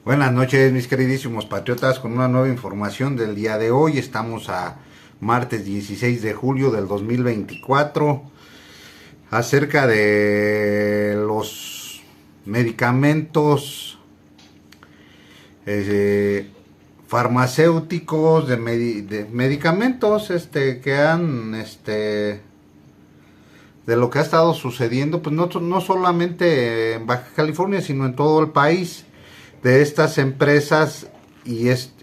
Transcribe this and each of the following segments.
Buenas noches, mis queridísimos patriotas, con una nueva información del día de hoy. Estamos a martes 16 de julio del 2024. Acerca de los medicamentos farmacéuticos, de medicamentos que han, de lo que ha estado sucediendo, pues no solamente en Baja California, sino en todo el país, de estas empresas y estos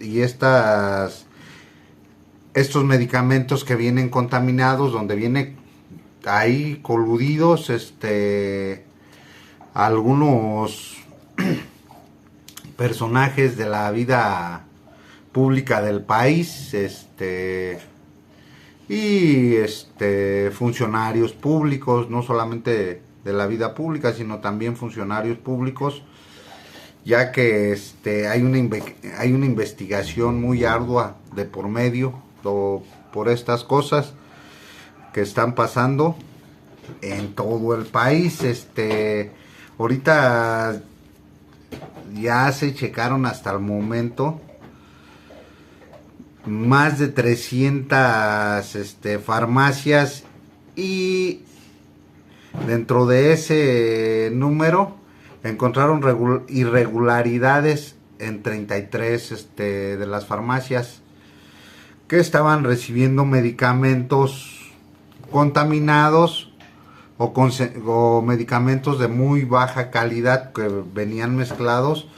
medicamentos que vienen contaminados, donde viene ahí coludidos algunos personajes de la vida pública del país, y funcionarios públicos, no solamente de la vida pública, sino también funcionarios públicos, ya que hay una investigación muy ardua de por medio por estas cosas que están pasando en todo el país. Ahorita ya se checaron hasta el momento más de 300 farmacias, y dentro de ese número encontraron irregularidades en 33 de las farmacias que estaban recibiendo medicamentos contaminados o medicamentos de muy baja calidad que venían mezclados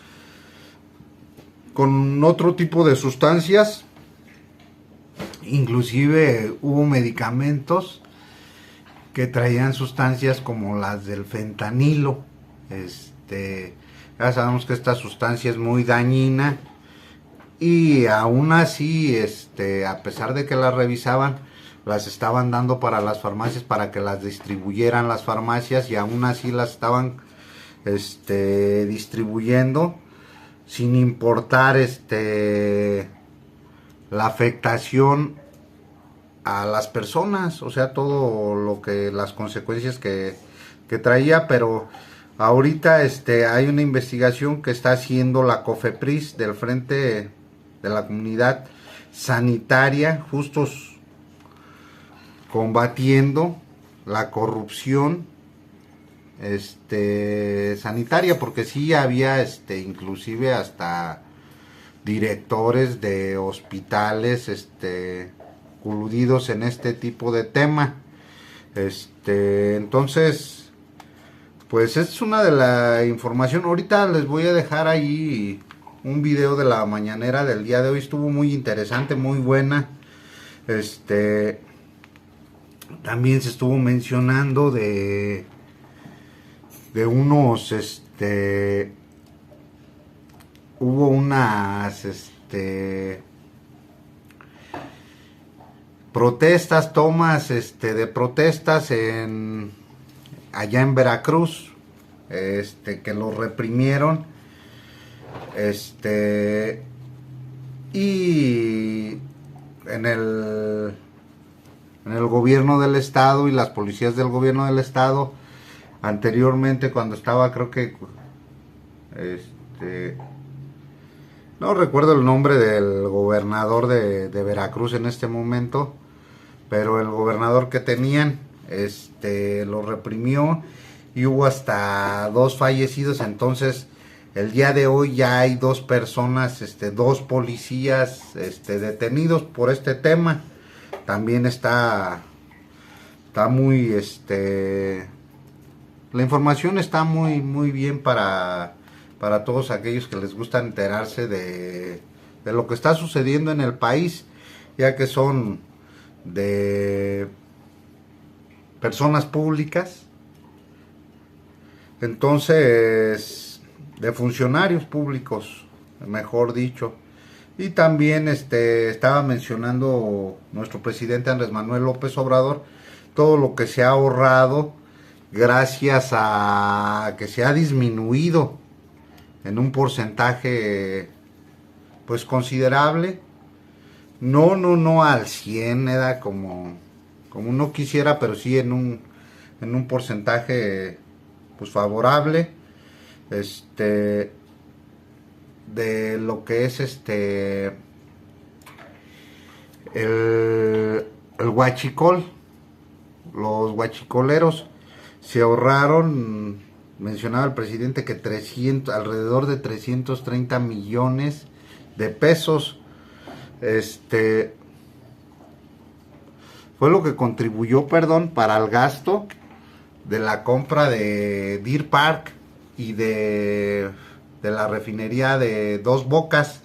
con otro tipo de sustancias. Inclusive hubo medicamentos que traían sustancias como las del fentanilo. Ya sabemos que esta sustancia es muy dañina, y aún así, a pesar de que las revisaban, las estaban dando para las farmacias para que las distribuyeran las farmacias, y aún así las estaban distribuyendo sin importar la afectación a las personas, o sea, todo lo que las consecuencias que traía. Pero ahorita hay una investigación que está haciendo la COFEPRIS del Frente de la Comunidad Sanitaria, justos combatiendo la corrupción sanitaria, porque sí había inclusive hasta directores de hospitales coludidos en este tipo de tema. Entonces, pues es una de la información. Ahorita les voy a dejar ahí un video de la mañanera del día de hoy. Estuvo muy interesante, muy buena. También se estuvo mencionando de unos hubo unas protestas, tomas de protestas allá en Veracruz, que los reprimieron, y en el gobierno del estado y las policías del gobierno del estado, anteriormente, cuando estaba, creo que no recuerdo el nombre del gobernador de Veracruz en este momento, pero el gobernador que tenían lo reprimió y hubo hasta 2 fallecidos. Entonces, el día de hoy ya hay 2 personas, 2 policías detenidos por este tema. También está muy la información está muy bien para todos aquellos que les gusta enterarse de lo que está sucediendo en el país, ya que son de personas públicas, entonces de funcionarios públicos, mejor dicho. Y también estaba mencionando nuestro presidente Andrés Manuel López Obrador todo lo que se ha ahorrado gracias a que se ha disminuido en un porcentaje pues considerable, no al 100, era como uno quisiera, pero sí en un porcentaje pues favorable. de lo que es el huachicol. Los huachicoleros se ahorraron, mencionaba el presidente, que alrededor de 330 millones de pesos. Fue lo que contribuyó, para el gasto de la compra de Deer Park y de la refinería de Dos Bocas.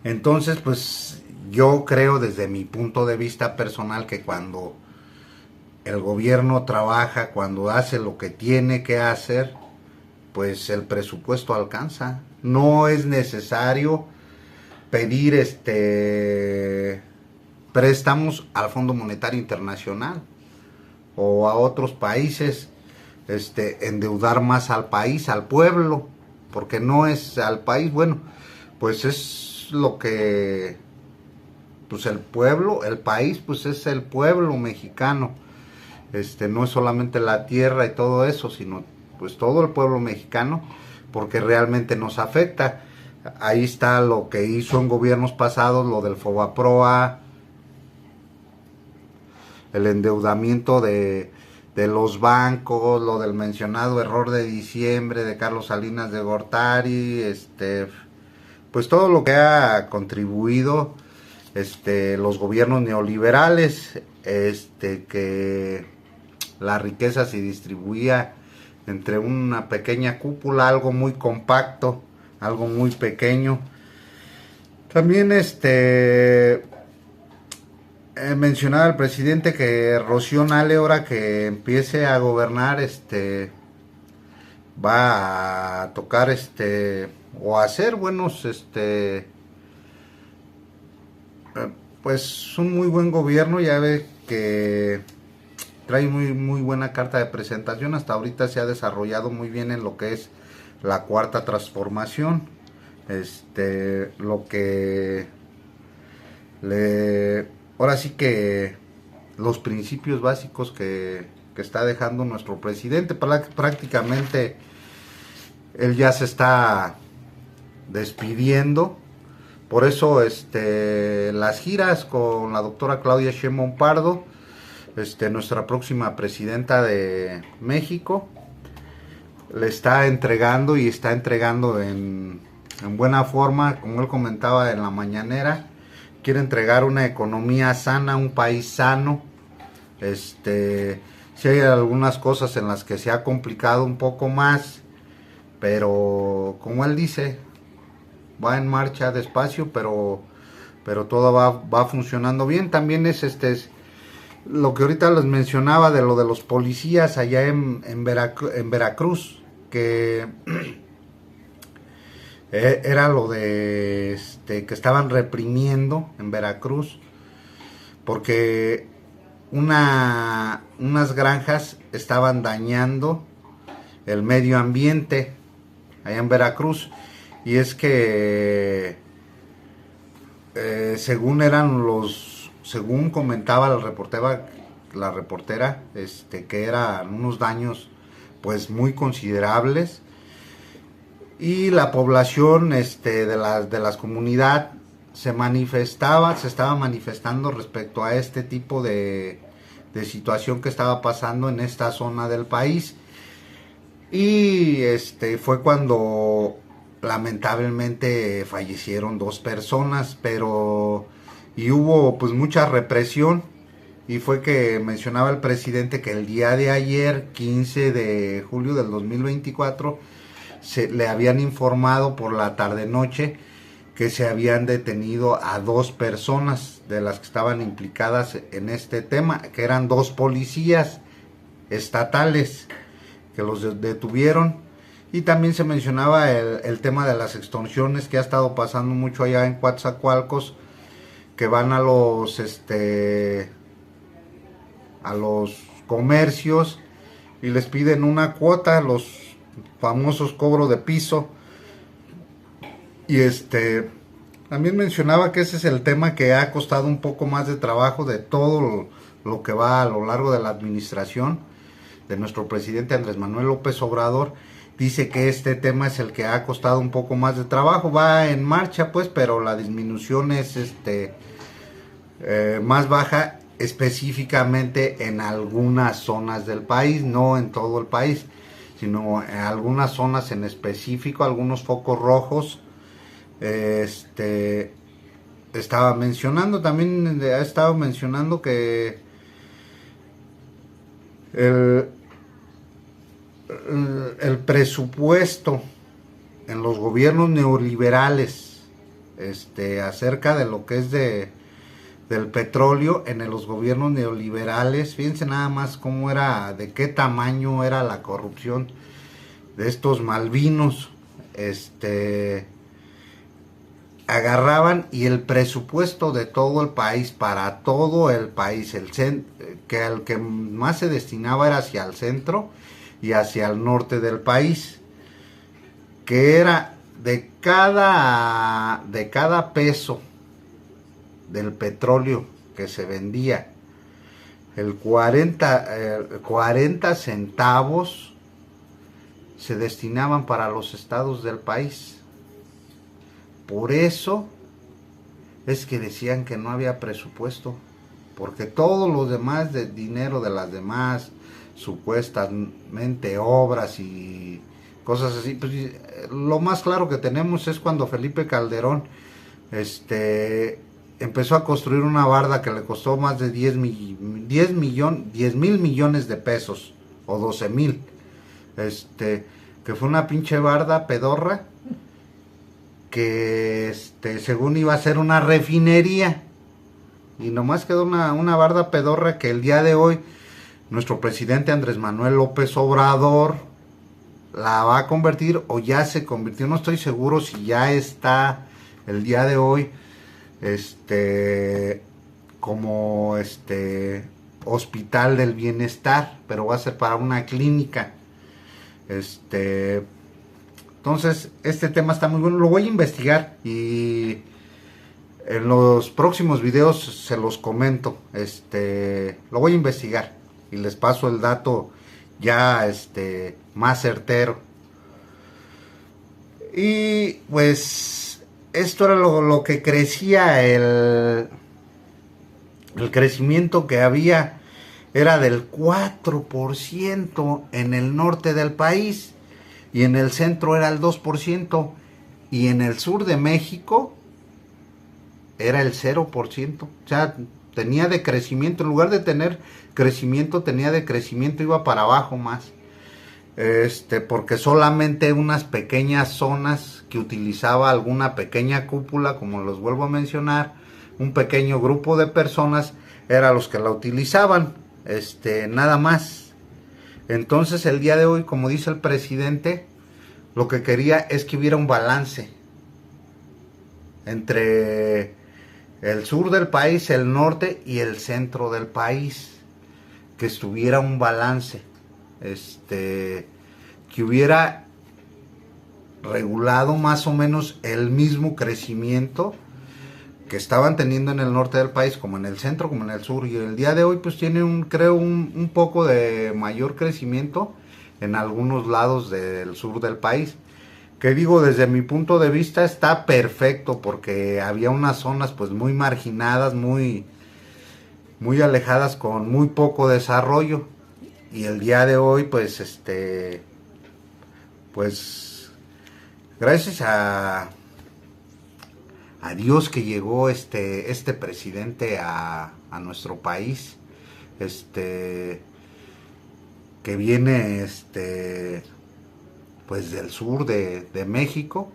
Entonces, pues yo creo, desde mi punto de vista personal, que cuando el gobierno trabaja, cuando hace lo que tiene que hacer, pues el presupuesto alcanza. No es necesario pedir préstamos al Fondo Monetario Internacional o a otros países, endeudar más al país, al pueblo, porque no es al país. Bueno, pues es lo que, pues el pueblo, el país, pues es el pueblo mexicano. No es solamente la tierra y todo eso, sino pues todo el pueblo mexicano, porque realmente nos afecta. Ahí está lo que hizo en gobiernos pasados, lo del Fobaproa, el endeudamiento de los bancos, lo del mencionado error de diciembre de Carlos Salinas de Gortari, pues todo lo que ha contribuido los gobiernos neoliberales, que la riqueza se distribuía entre una pequeña cúpula, algo muy compacto, algo muy pequeño. También mencionaba el presidente que Rocío Nale, ahora que empiece a gobernar, va a tocar o a hacer buenos pues un muy buen gobierno. Ya ve que trae muy buena carta de presentación. Hasta ahorita se ha desarrollado muy bien en lo que es la cuarta transformación. Lo que ahora sí que los principios básicos que está dejando nuestro presidente, prácticamente él ya se está despidiendo. Por eso las giras con la doctora Claudia Sheinbaum Pardo, nuestra próxima presidenta de México, le está entregando y está entregando en buena forma, como él comentaba en la mañanera. Quiere entregar una economía sana, un país sano. Sí hay algunas cosas en las que se ha complicado un poco más, pero como él dice, va en marcha despacio, pero todo va funcionando bien. También es lo que ahorita les mencionaba de lo de los policías allá en Veracruz, que era lo de que estaban reprimiendo en Veracruz, porque unas granjas estaban dañando el medio ambiente allá en Veracruz. Y es que según comentaba la reportera, que eran unos daños pues muy considerables, y la población de las comunidades se estaba manifestando respecto a este tipo de situación que estaba pasando en esta zona del país. Y fue cuando lamentablemente fallecieron 2 personas, y hubo pues mucha represión. Y fue que mencionaba el presidente que el día de ayer, 15 de julio del 2024, le habían informado por la tarde-noche que se habían detenido a 2 personas de las que estaban implicadas en este tema, que eran 2 policías estatales que los detuvieron. Y también se mencionaba el tema de las extorsiones, que ha estado pasando mucho allá en Coatzacoalcos, que van a los comercios y les piden una cuota, los famosos cobros de piso. Y también mencionaba que ese es el tema que ha costado un poco más de trabajo de todo lo que va a lo largo de la administración de nuestro presidente Andrés Manuel López Obrador, dice que este tema es el que ha costado un poco más de trabajo. Va en marcha, pues, pero la disminución es más baja, específicamente en algunas zonas del país, no en todo el país, sino en algunas zonas en específico, algunos focos rojos. Estaba mencionando también, ha estado mencionando que el, el presupuesto en los gobiernos neoliberales, acerca de lo que es del petróleo en los gobiernos neoliberales, fíjense nada más cómo era, de qué tamaño era la corrupción de estos malvinos. Agarraban y el presupuesto de todo el país, para todo el país, que al que más se destinaba era hacia el centro y hacia el norte del país, que era de cada peso del petróleo que se vendía, el 40 centavos se destinaban para los estados del país. Por eso es que decían que no había presupuesto, porque todos los demás de dinero de las demás supuestamente obras y cosas así, pues lo más claro que tenemos es cuando Felipe Calderón empezó a construir una barda que le costó más de 10 mil millones de pesos, o 12,000, que fue una pinche barda pedorra, que según iba a ser una refinería, y nomás quedó una barda pedorra que el día de hoy nuestro presidente Andrés Manuel López Obrador la va a convertir, o ya se convirtió, no estoy seguro si ya está el día de hoy como hospital del bienestar, pero va a ser para una clínica. Entonces, este tema está muy bueno, lo voy a investigar y en los próximos videos se los comento. Lo voy a investigar y les paso el dato ya más certero. Y pues esto era lo que crecía, el crecimiento que había era del 4% en el norte del país, y en el centro era el 2%, y en el sur de México era el 0%. O sea, tenía decrecimiento, en lugar de tener crecimiento, tenía decrecimiento, iba para abajo más. Porque solamente unas pequeñas zonas que utilizaba alguna pequeña cúpula, como los vuelvo a mencionar, un pequeño grupo de personas, eran los que la utilizaban, nada más. Entonces el día de hoy, como dice el presidente, lo que quería es que hubiera un balance entre el sur del país, el norte y el centro del país, que estuviera un balance, que hubiera regulado más o menos el mismo crecimiento que estaban teniendo en el norte del país, como en el centro, como en el sur. Y el día de hoy pues tiene un poco de mayor crecimiento en algunos lados del sur del país, que digo, desde mi punto de vista está perfecto, porque había unas zonas pues muy marginadas, muy alejadas, con muy poco desarrollo. Y el día de hoy pues pues gracias a Dios que llegó este presidente a nuestro país, que viene pues del sur de México,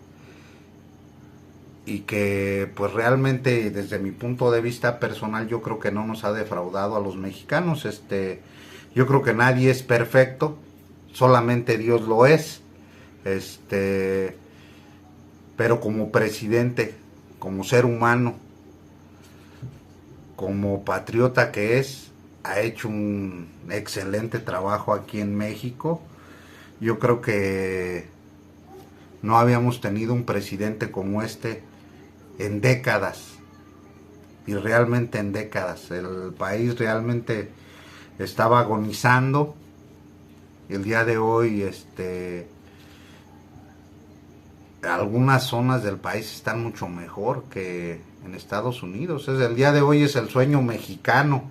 y que pues realmente desde mi punto de vista personal yo creo que no nos ha defraudado a los mexicanos. Yo creo que nadie es perfecto, solamente Dios lo es. Pero como presidente, como ser humano, como patriota que es, ha hecho un excelente trabajo aquí en México. Yo creo que no habíamos tenido un presidente como en décadas, y realmente en décadas. El país realmente estaba agonizando, y el día de hoy algunas zonas del país están mucho mejor que en Estados Unidos. El día de hoy es el sueño mexicano,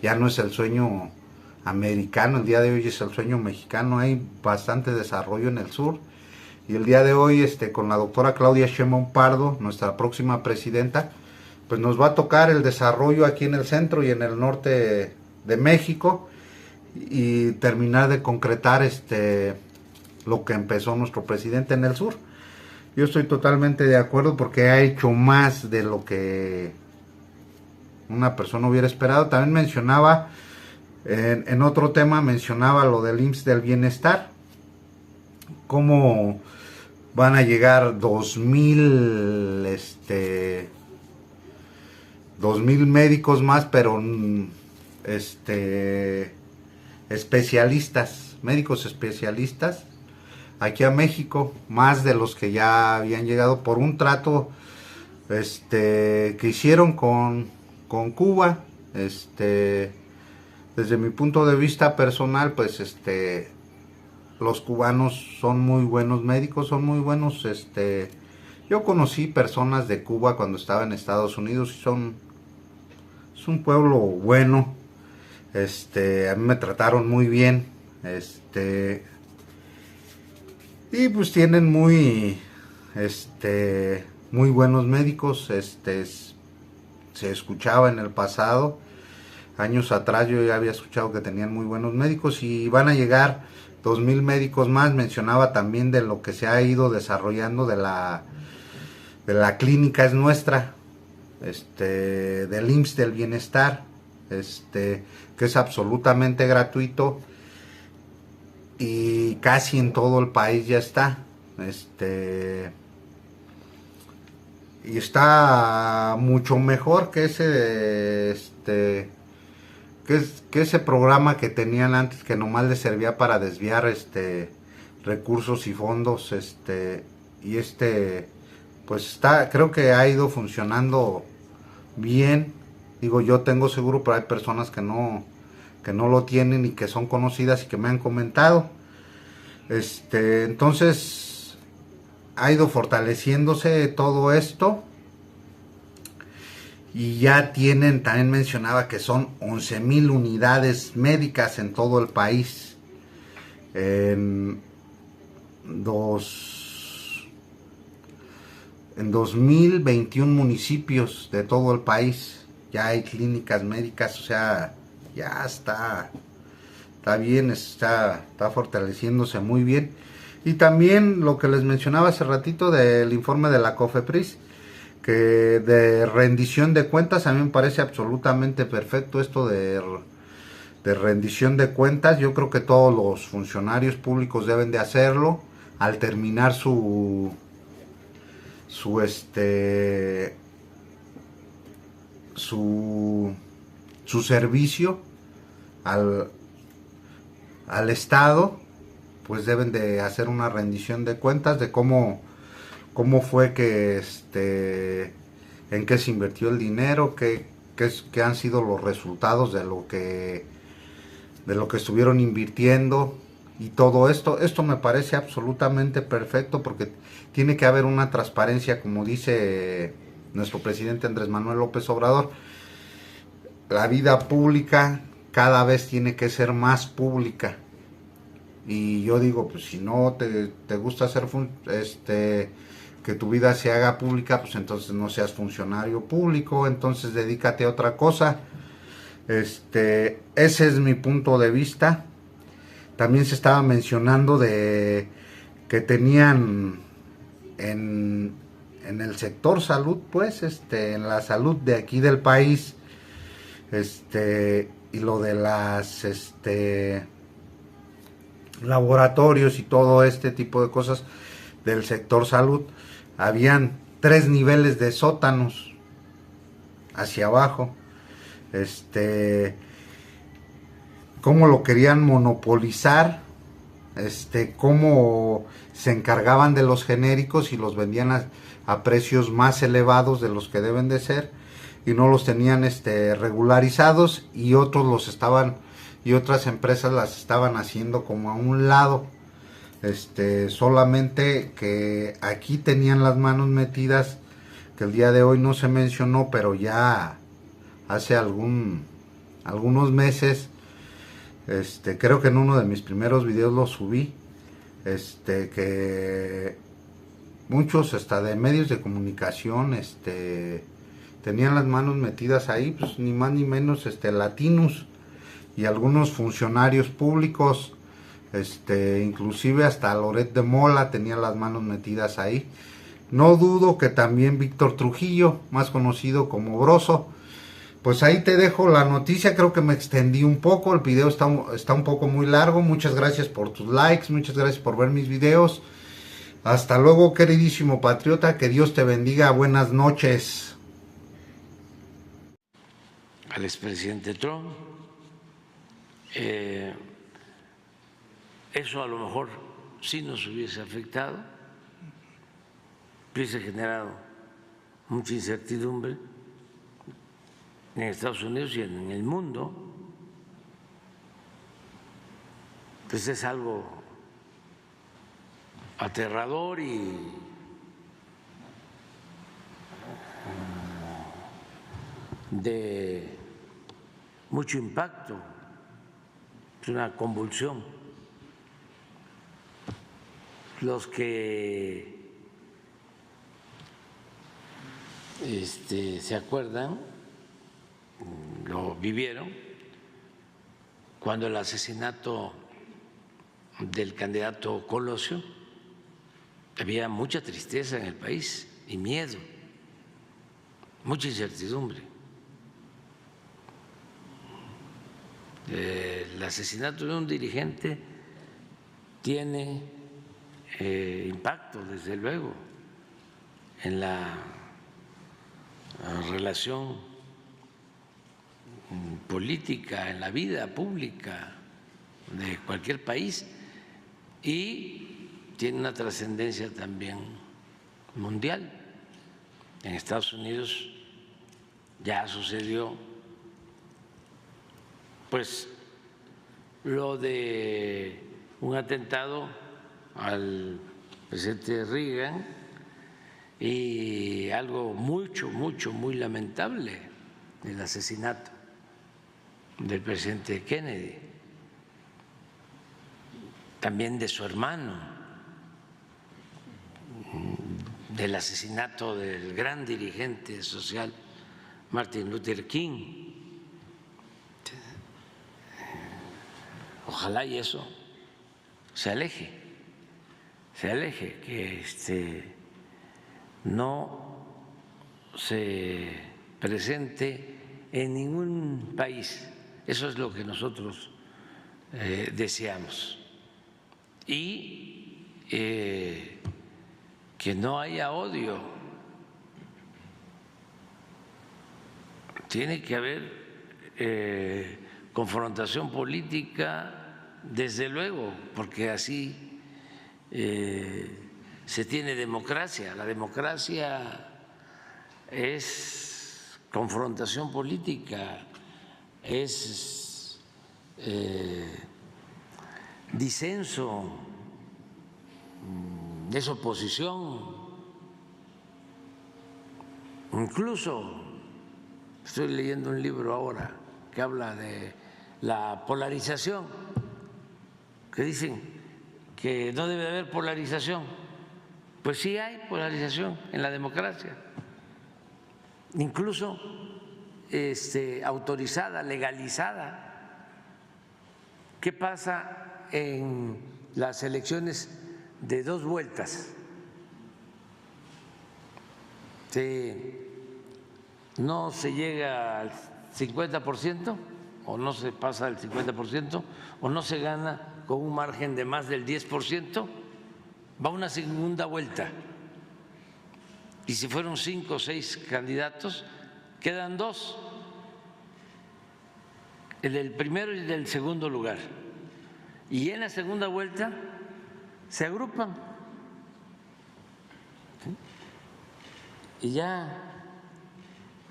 ya no es el sueño americano, el día de hoy es el sueño mexicano. Hay bastante desarrollo en el sur, y el día de hoy con la doctora Claudia Sheinbaum Pardo, nuestra próxima presidenta, pues nos va a tocar el desarrollo aquí en el centro y en el norte de México, y terminar de concretar lo que empezó nuestro presidente en el sur. Yo estoy totalmente de acuerdo porque ha hecho más de lo que una persona hubiera esperado. También mencionaba, en otro tema, mencionaba lo del IMSS del bienestar, cómo van a llegar 2000 médicos más, pero especialistas, médicos especialistas aquí a México, más de los que ya habían llegado por un trato que hicieron con Cuba. Desde mi punto de vista personal, pues los cubanos son muy buenos médicos, son muy buenos. Yo conocí personas de Cuba cuando estaba en Estados Unidos y es un pueblo bueno. A mí me trataron muy bien. Y pues tienen muy buenos médicos. Se escuchaba en el pasado, años atrás yo ya había escuchado que tenían muy buenos médicos, y van a llegar 2000 médicos más. Mencionaba también de lo que se ha ido desarrollando de la clínica Es Nuestra, del IMSS del bienestar, que es absolutamente gratuito, y casi en todo el país ya está. Y está mucho mejor que ese programa que tenían antes, que nomás les servía para desviar recursos y fondos. Y pues creo que ha ido funcionando bien. Digo, yo tengo seguro, pero hay personas que no lo tienen y que son conocidas y que me han comentado. Entonces ha ido fortaleciéndose todo esto, y ya tienen, también mencionaba que son 11,000 unidades médicas en todo el país, en 2021 municipios de todo el país ya hay clínicas médicas. O sea, ya está bien, está fortaleciéndose muy bien. Y también lo que les mencionaba hace ratito del informe de la COFEPRIS, que de rendición de cuentas, a mí me parece absolutamente perfecto esto de rendición de cuentas. Yo creo que todos los funcionarios públicos deben de hacerlo al terminar su servicio al Estado. Pues deben de hacer una rendición de cuentas de cómo fue que en qué se invirtió el dinero, qué han sido los resultados de lo que estuvieron invirtiendo, y todo esto me parece absolutamente perfecto, porque tiene que haber una transparencia, como dice nuestro presidente Andrés Manuel López Obrador. La vida pública cada vez tiene que ser más pública. Y yo digo, pues si no te gusta hacer que tu vida se haga pública, pues entonces no seas funcionario público, entonces dedícate a otra cosa. Ese es mi punto de vista. También se estaba mencionando de que tenían en el sector salud, pues, en la salud de aquí del país, y lo de las, laboratorios y todo este tipo de cosas del sector salud, habían 3 niveles de sótanos hacia abajo. Cómo lo querían monopolizar, cómo se encargaban de los genéricos y los vendían a precios más elevados de los que deben de ser, y no los tenían regularizados, y otras empresas las estaban haciendo como a un lado. solamente que aquí tenían las manos metidas, que el día de hoy no se mencionó, pero ya hace algunos meses, creo que en uno de mis primeros videos lo subí, que muchos hasta de medios de comunicación, tenían las manos metidas ahí, pues ni más ni menos, latinos y algunos funcionarios públicos, inclusive hasta Loret de Mola tenía las manos metidas ahí. No dudo que también Víctor Trujillo, más conocido como Broso. Pues ahí te dejo la noticia, creo que me extendí un poco, el video está un poco muy largo. Muchas gracias por tus likes, muchas gracias por ver mis videos. Hasta luego, queridísimo patriota, que Dios te bendiga, buenas noches. Al expresidente Trump, eso a lo mejor sí nos hubiese afectado, hubiese generado mucha incertidumbre en Estados Unidos y en el mundo. Pues es algo aterrador y de mucho impacto, es una convulsión. Los que se acuerdan, lo vivieron, cuando el asesinato del candidato Colosio, había mucha tristeza en el país y miedo, mucha incertidumbre. El asesinato de un dirigente tiene impacto, desde luego, en la relación política, en la vida pública de cualquier país, y tiene una trascendencia también mundial. En Estados Unidos ya sucedió pues lo de un atentado al presidente Reagan y algo muy lamentable, el asesinato del presidente Kennedy, también de su hermano, del asesinato del gran dirigente social Martin Luther King. Ojalá y eso se aleje, que no se presente en ningún país. Eso es lo que nosotros deseamos. Y que no haya odio. Tiene que haber confrontación política, desde luego, porque así se tiene democracia. La democracia es confrontación política, es disenso, es oposición. Incluso estoy leyendo un libro ahora que habla de la polarización, que dicen que no debe haber polarización. Pues sí hay polarización en la democracia, incluso autorizada, legalizada. ¿Qué pasa en las elecciones de 2 vueltas? No se llega al 50%, o no se pasa al 50%, o no se gana con un margen de más del 10%, va a una segunda vuelta. Y si fueron 5 o 6 candidatos, quedan 2, el del primero y el del segundo lugar. Y en la segunda vuelta se agrupan. ¿Sí? Y ya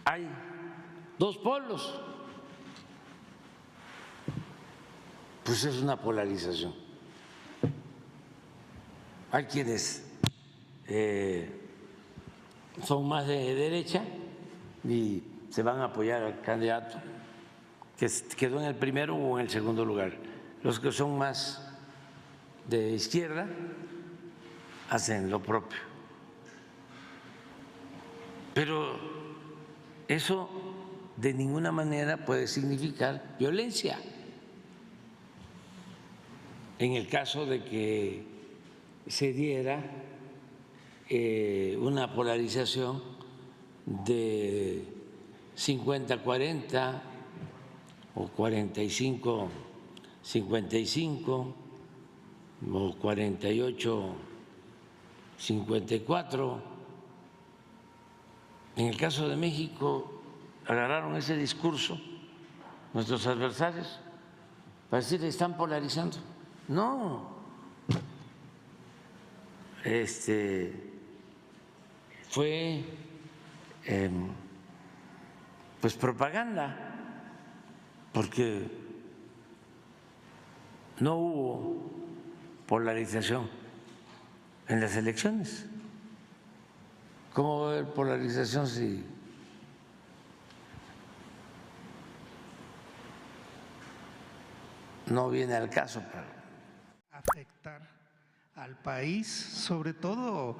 hay 2 polos. Pues es una polarización. hay quienes son más de derecha y se van a apoyar al candidato que quedó en el primero o en el segundo lugar. Los que son más de izquierda hacen lo propio. Pero eso de ninguna manera puede significar violencia. En el caso de que se diera una polarización de 50-40 o 45-55 o 48-54. En el caso de México agarraron ese discurso nuestros adversarios para decir que están polarizando. No, fue pues propaganda, porque no hubo polarización en las elecciones. ¿Cómo va a haber polarización si no viene al caso? Afectar al país, sobre todo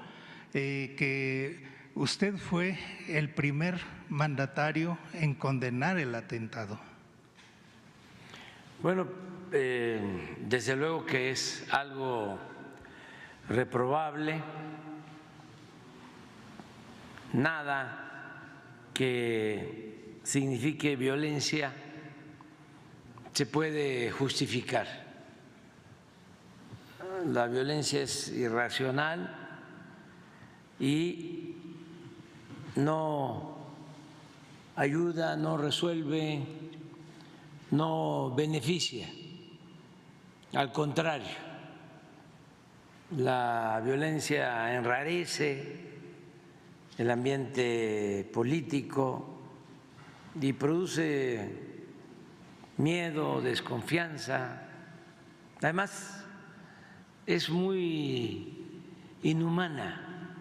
que usted fue el primer mandatario en condenar el atentado. Bueno, desde luego que es algo reprobable. Nada que signifique violencia se puede justificar. La violencia es irracional y no ayuda, no resuelve, no beneficia. Al contrario, la violencia enrarece el ambiente político y produce miedo, desconfianza. Además, es muy inhumana,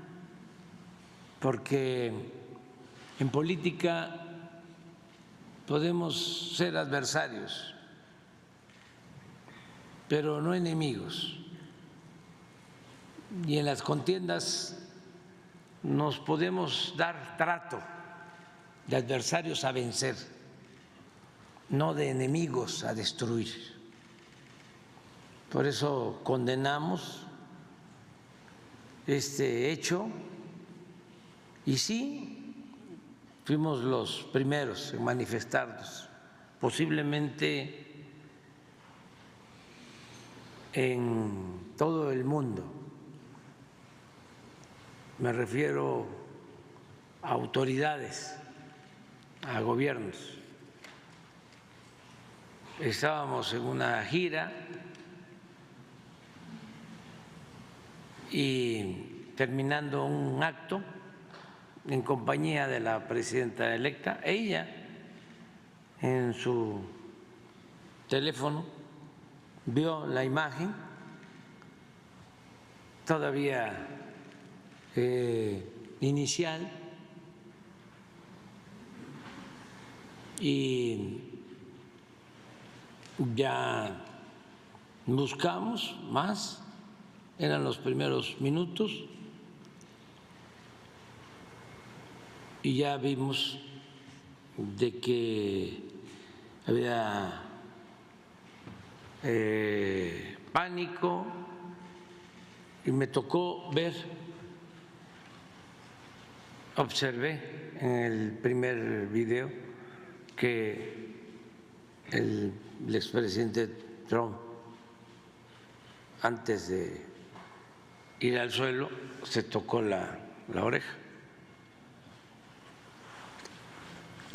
porque en política podemos ser adversarios, pero no enemigos. Y en las contiendas nos podemos dar trato de adversarios a vencer, no de enemigos a destruir. Por eso condenamos este hecho y sí, fuimos los primeros en manifestarnos, posiblemente en todo el mundo. Me refiero a autoridades, a gobiernos. Estábamos en una gira y terminando un acto en compañía de la presidenta electa, ella en su teléfono vio la imagen todavía inicial y ya buscamos más. Eran los primeros minutos y ya vimos de que había pánico y me tocó ver, observé en el primer video que el expresidente Trump, antes de ir al suelo, se tocó la oreja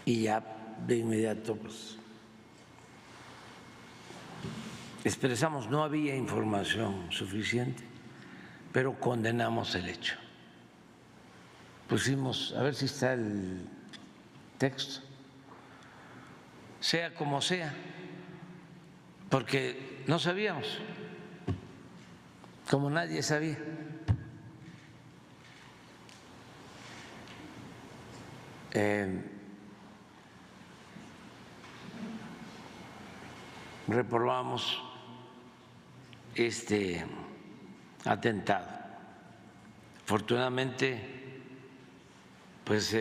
y ya de inmediato pues expresamos, no había información suficiente, pero condenamos el hecho. Pusimos, a ver si está el texto, sea como sea, porque no sabíamos, como nadie sabía. reprobamos este atentado. Afortunadamente, pues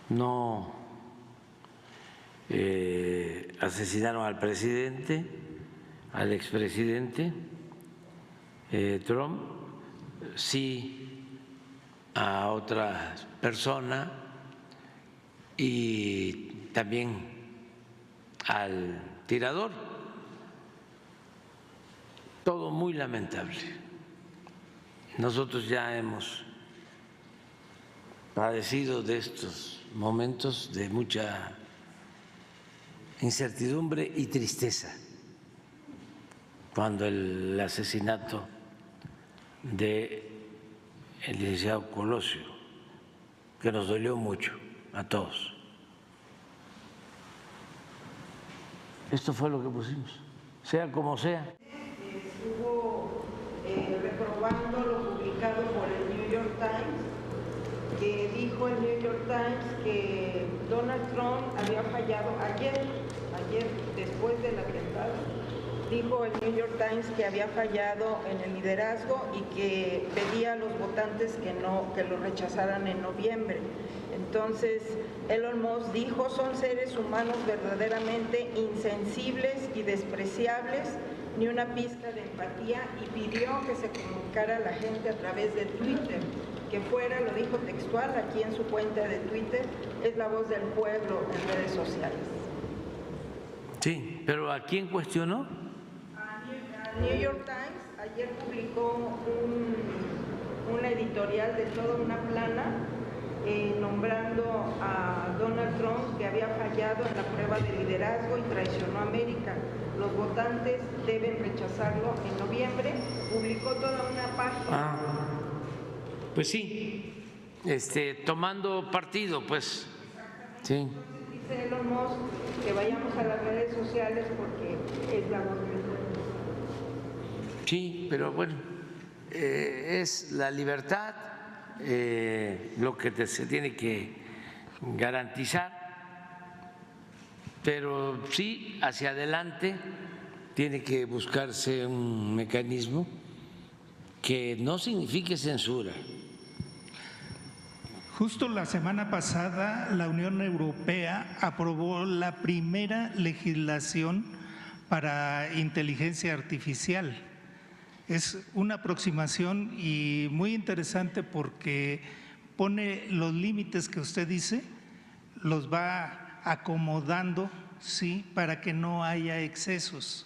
no asesinaron al presidente, al expresidente Trump, sí a otra persona y también al tirador. Todo muy lamentable. Nosotros ya hemos padecido de estos momentos de mucha incertidumbre y tristeza, cuando el asesinato de el licenciado Colosio, que nos dolió mucho a todos. Esto fue lo que pusimos, sea como sea. Estuvo reprobando lo publicado por el New York Times, que dijo el New York Times que Donald Trump había fallado ayer después del atentado. Dijo el New York Times que había fallado en el liderazgo y que pedía a los votantes que lo rechazaran en noviembre. Entonces, Elon Musk dijo: son seres humanos verdaderamente insensibles y despreciables, ni una pizca de empatía, y pidió que se comunicara a la gente a través de Twitter, que fuera, lo dijo textual aquí en su cuenta de Twitter, es la voz del pueblo en redes sociales. Sí, pero ¿a quién cuestionó? New York Times ayer publicó una editorial de toda una plana nombrando a Donald Trump, que había fallado en la prueba de liderazgo y traicionó a América. Los votantes deben rechazarlo en noviembre. Publicó toda una página. Pues sí, tomando partido, pues. Sí. Dice Elon Musk que vayamos a las redes sociales porque es la voz del pueblo. Sí, pero bueno, es la libertad lo que se tiene que garantizar, pero sí, hacia adelante tiene que buscarse un mecanismo que no signifique censura. Justo la semana pasada, la Unión Europea aprobó la primera legislación para inteligencia artificial. Es una aproximación y muy interesante porque pone los límites que usted dice, los va acomodando, sí, para que no haya excesos.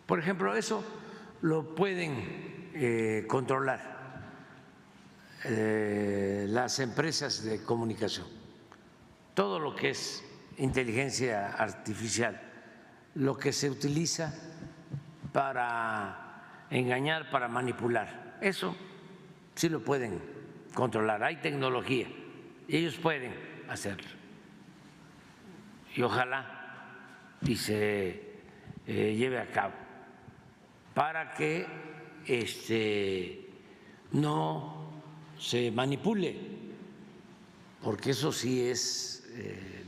Por ejemplo, eso lo pueden controlar las empresas de comunicación. Todo lo que es inteligencia artificial, lo que se utiliza para engañar, para manipular, eso sí lo pueden controlar. Hay tecnología, ellos pueden hacerlo. Y ojalá y se lleve a cabo para que no se manipule, porque eso sí es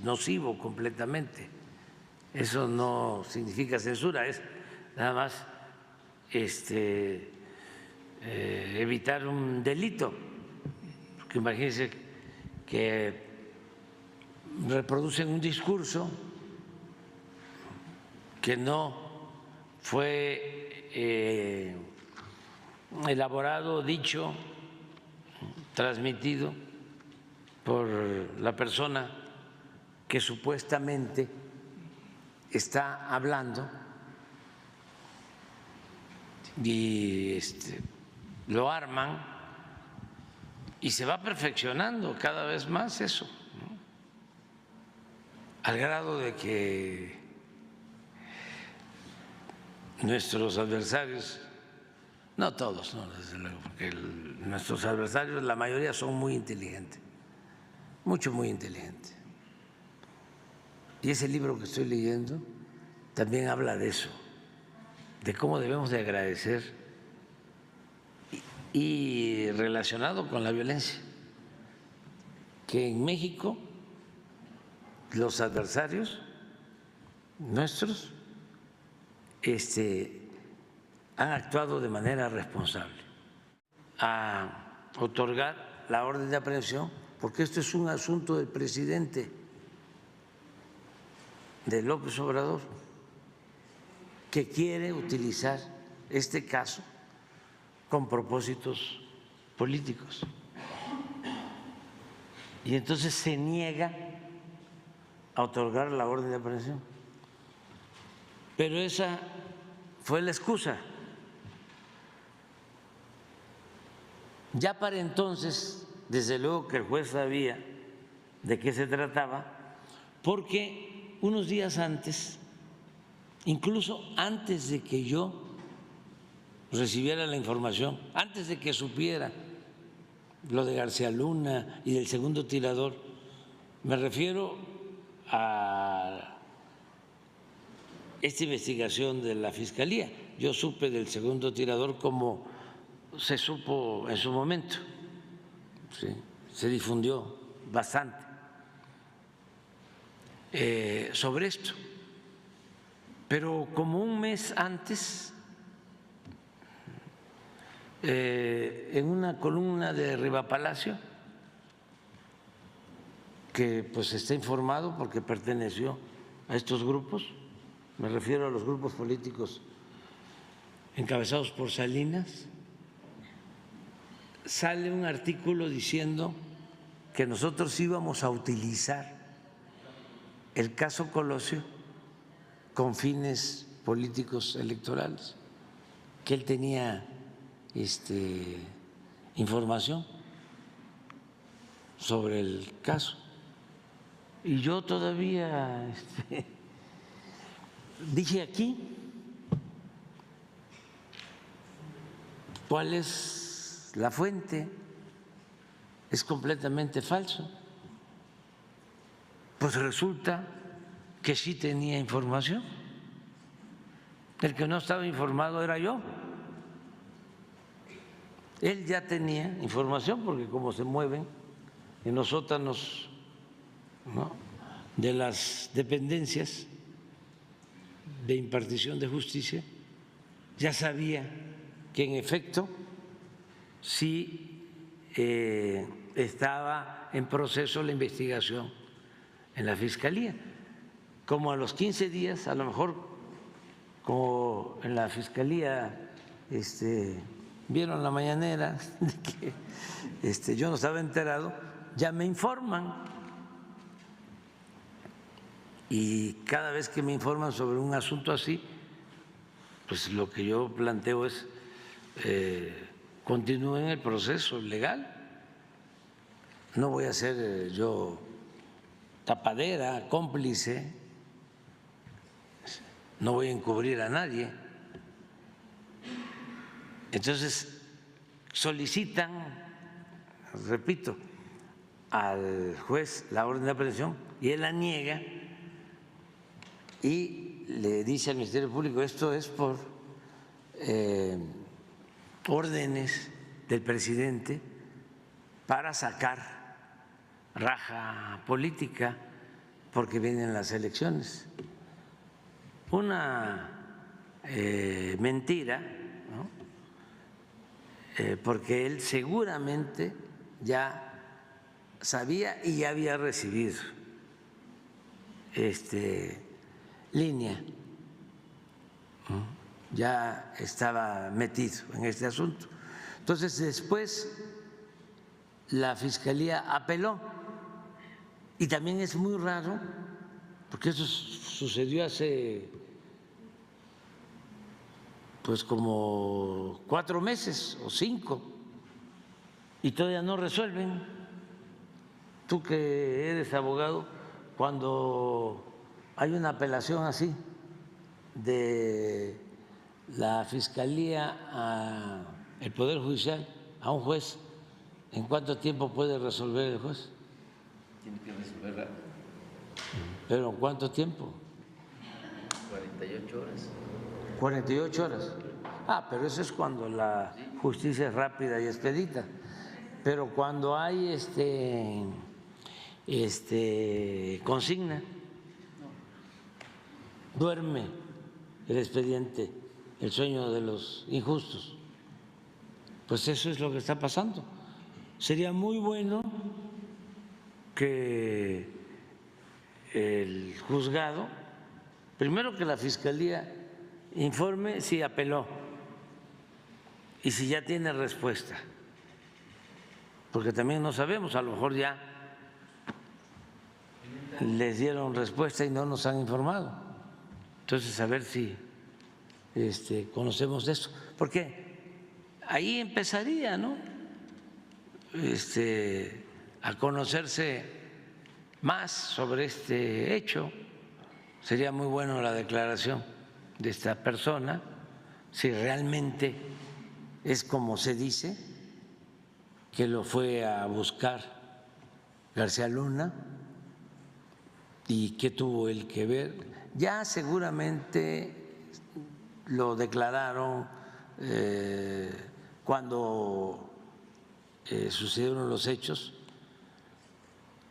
nocivo completamente. Eso no significa censura, es nada más evitar un delito. Porque imagínense que reproducen un discurso que no fue elaborado, dicho, transmitido por la persona que supuestamente está hablando, y lo arman y se va perfeccionando cada vez más eso, ¿no? Al grado de que nuestros adversarios, no todos, no, desde luego, porque nuestros adversarios, la mayoría son muy inteligentes, muy inteligentes. Y ese libro que estoy leyendo también habla de eso, de cómo debemos de agradecer, y relacionado con la violencia, que en México los adversarios nuestros han actuado de manera responsable a otorgar la orden de aprehensión, porque esto es un asunto del presidente, de López Obrador, que quiere utilizar este caso con propósitos políticos. Y entonces se niega a otorgar la orden de aprehensión. Pero esa fue la excusa. Ya para entonces, desde luego que el juez sabía de qué se trataba, porque unos días antes, incluso antes de que yo recibiera la información, antes de que supiera lo de García Luna y del segundo tirador, me refiero a esta investigación de la Fiscalía. Yo supe del segundo tirador como se supo en su momento, ¿sí? Se difundió bastante sobre esto, pero como un mes antes, en una columna de Riva Palacio, que pues está informado porque perteneció a estos grupos, me refiero a los grupos políticos encabezados por Salinas, sale un artículo diciendo que nosotros íbamos a utilizar el caso Colosio con fines políticos electorales, que él tenía información sobre el caso. Y yo todavía dije aquí cuál es la fuente, es completamente falso. Pues resulta que sí tenía información. El que no estaba informado era yo. Él ya tenía información porque como se mueven en los sótanos, ¿no?, de las dependencias de impartición de justicia, ya sabía que en efecto sí estaba en proceso la investigación en la Fiscalía. Como a los 15 días, a lo mejor como en la Fiscalía vieron la mañanera de que yo no estaba enterado, ya me informan. Y cada vez que me informan sobre un asunto así, pues lo que yo planteo es continúen el proceso legal. No voy a ser yo tapadera, cómplice, no voy a encubrir a nadie. Entonces solicitan, repito, al juez la orden de aprehensión y él la niega y le dice al Ministerio Público: esto es por órdenes del presidente para sacar raja política porque vienen las elecciones. Una mentira, ¿no? Porque él seguramente ya sabía y ya había recibido línea, ¿no? Ya estaba metido en este asunto. Entonces después la Fiscalía apeló y también es muy raro porque eso sucedió hace pues como 4 meses o 5 y todavía no resuelven. Tú que eres abogado, cuando hay una apelación así de la Fiscalía al Poder Judicial, a un juez, ¿en cuánto tiempo puede resolver el juez? Tiene que resolver rápido. ¿Pero en cuánto tiempo? 48 horas. 48 horas. Pero eso es cuando la justicia es rápida y expedita. Pero cuando hay consigna, duerme el expediente, el sueño de los injustos. Pues eso es lo que está pasando. Sería muy bueno que el juzgado, primero que la Fiscalía informe si apeló y si ya tiene respuesta, porque también no sabemos, a lo mejor ya les dieron respuesta y no nos han informado. Entonces, a ver si conocemos de eso, porque ahí empezaría, ¿no? A conocerse más sobre este hecho. Sería muy bueno la declaración de esta persona, si realmente es como se dice, que lo fue a buscar García Luna y qué tuvo él que ver. Ya seguramente lo declararon cuando sucedieron los hechos,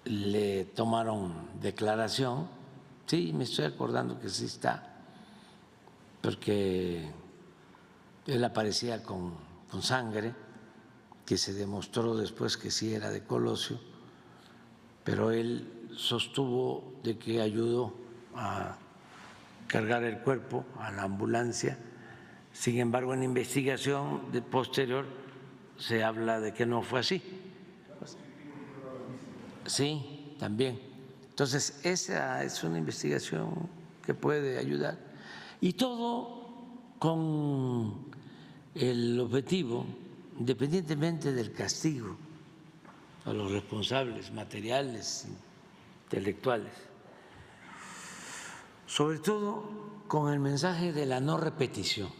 le tomaron declaración. Sí, me estoy acordando que sí está, porque él aparecía con sangre, que se demostró después que sí era de Colosio, pero él sostuvo de que ayudó a cargar el cuerpo a la ambulancia. Sin embargo, en investigación posterior se habla de que no fue así. Sí, también. Entonces, esa es una investigación que puede ayudar. Y todo con el objetivo, independientemente del castigo a los responsables materiales, intelectuales, sobre todo con el mensaje de la no repetición,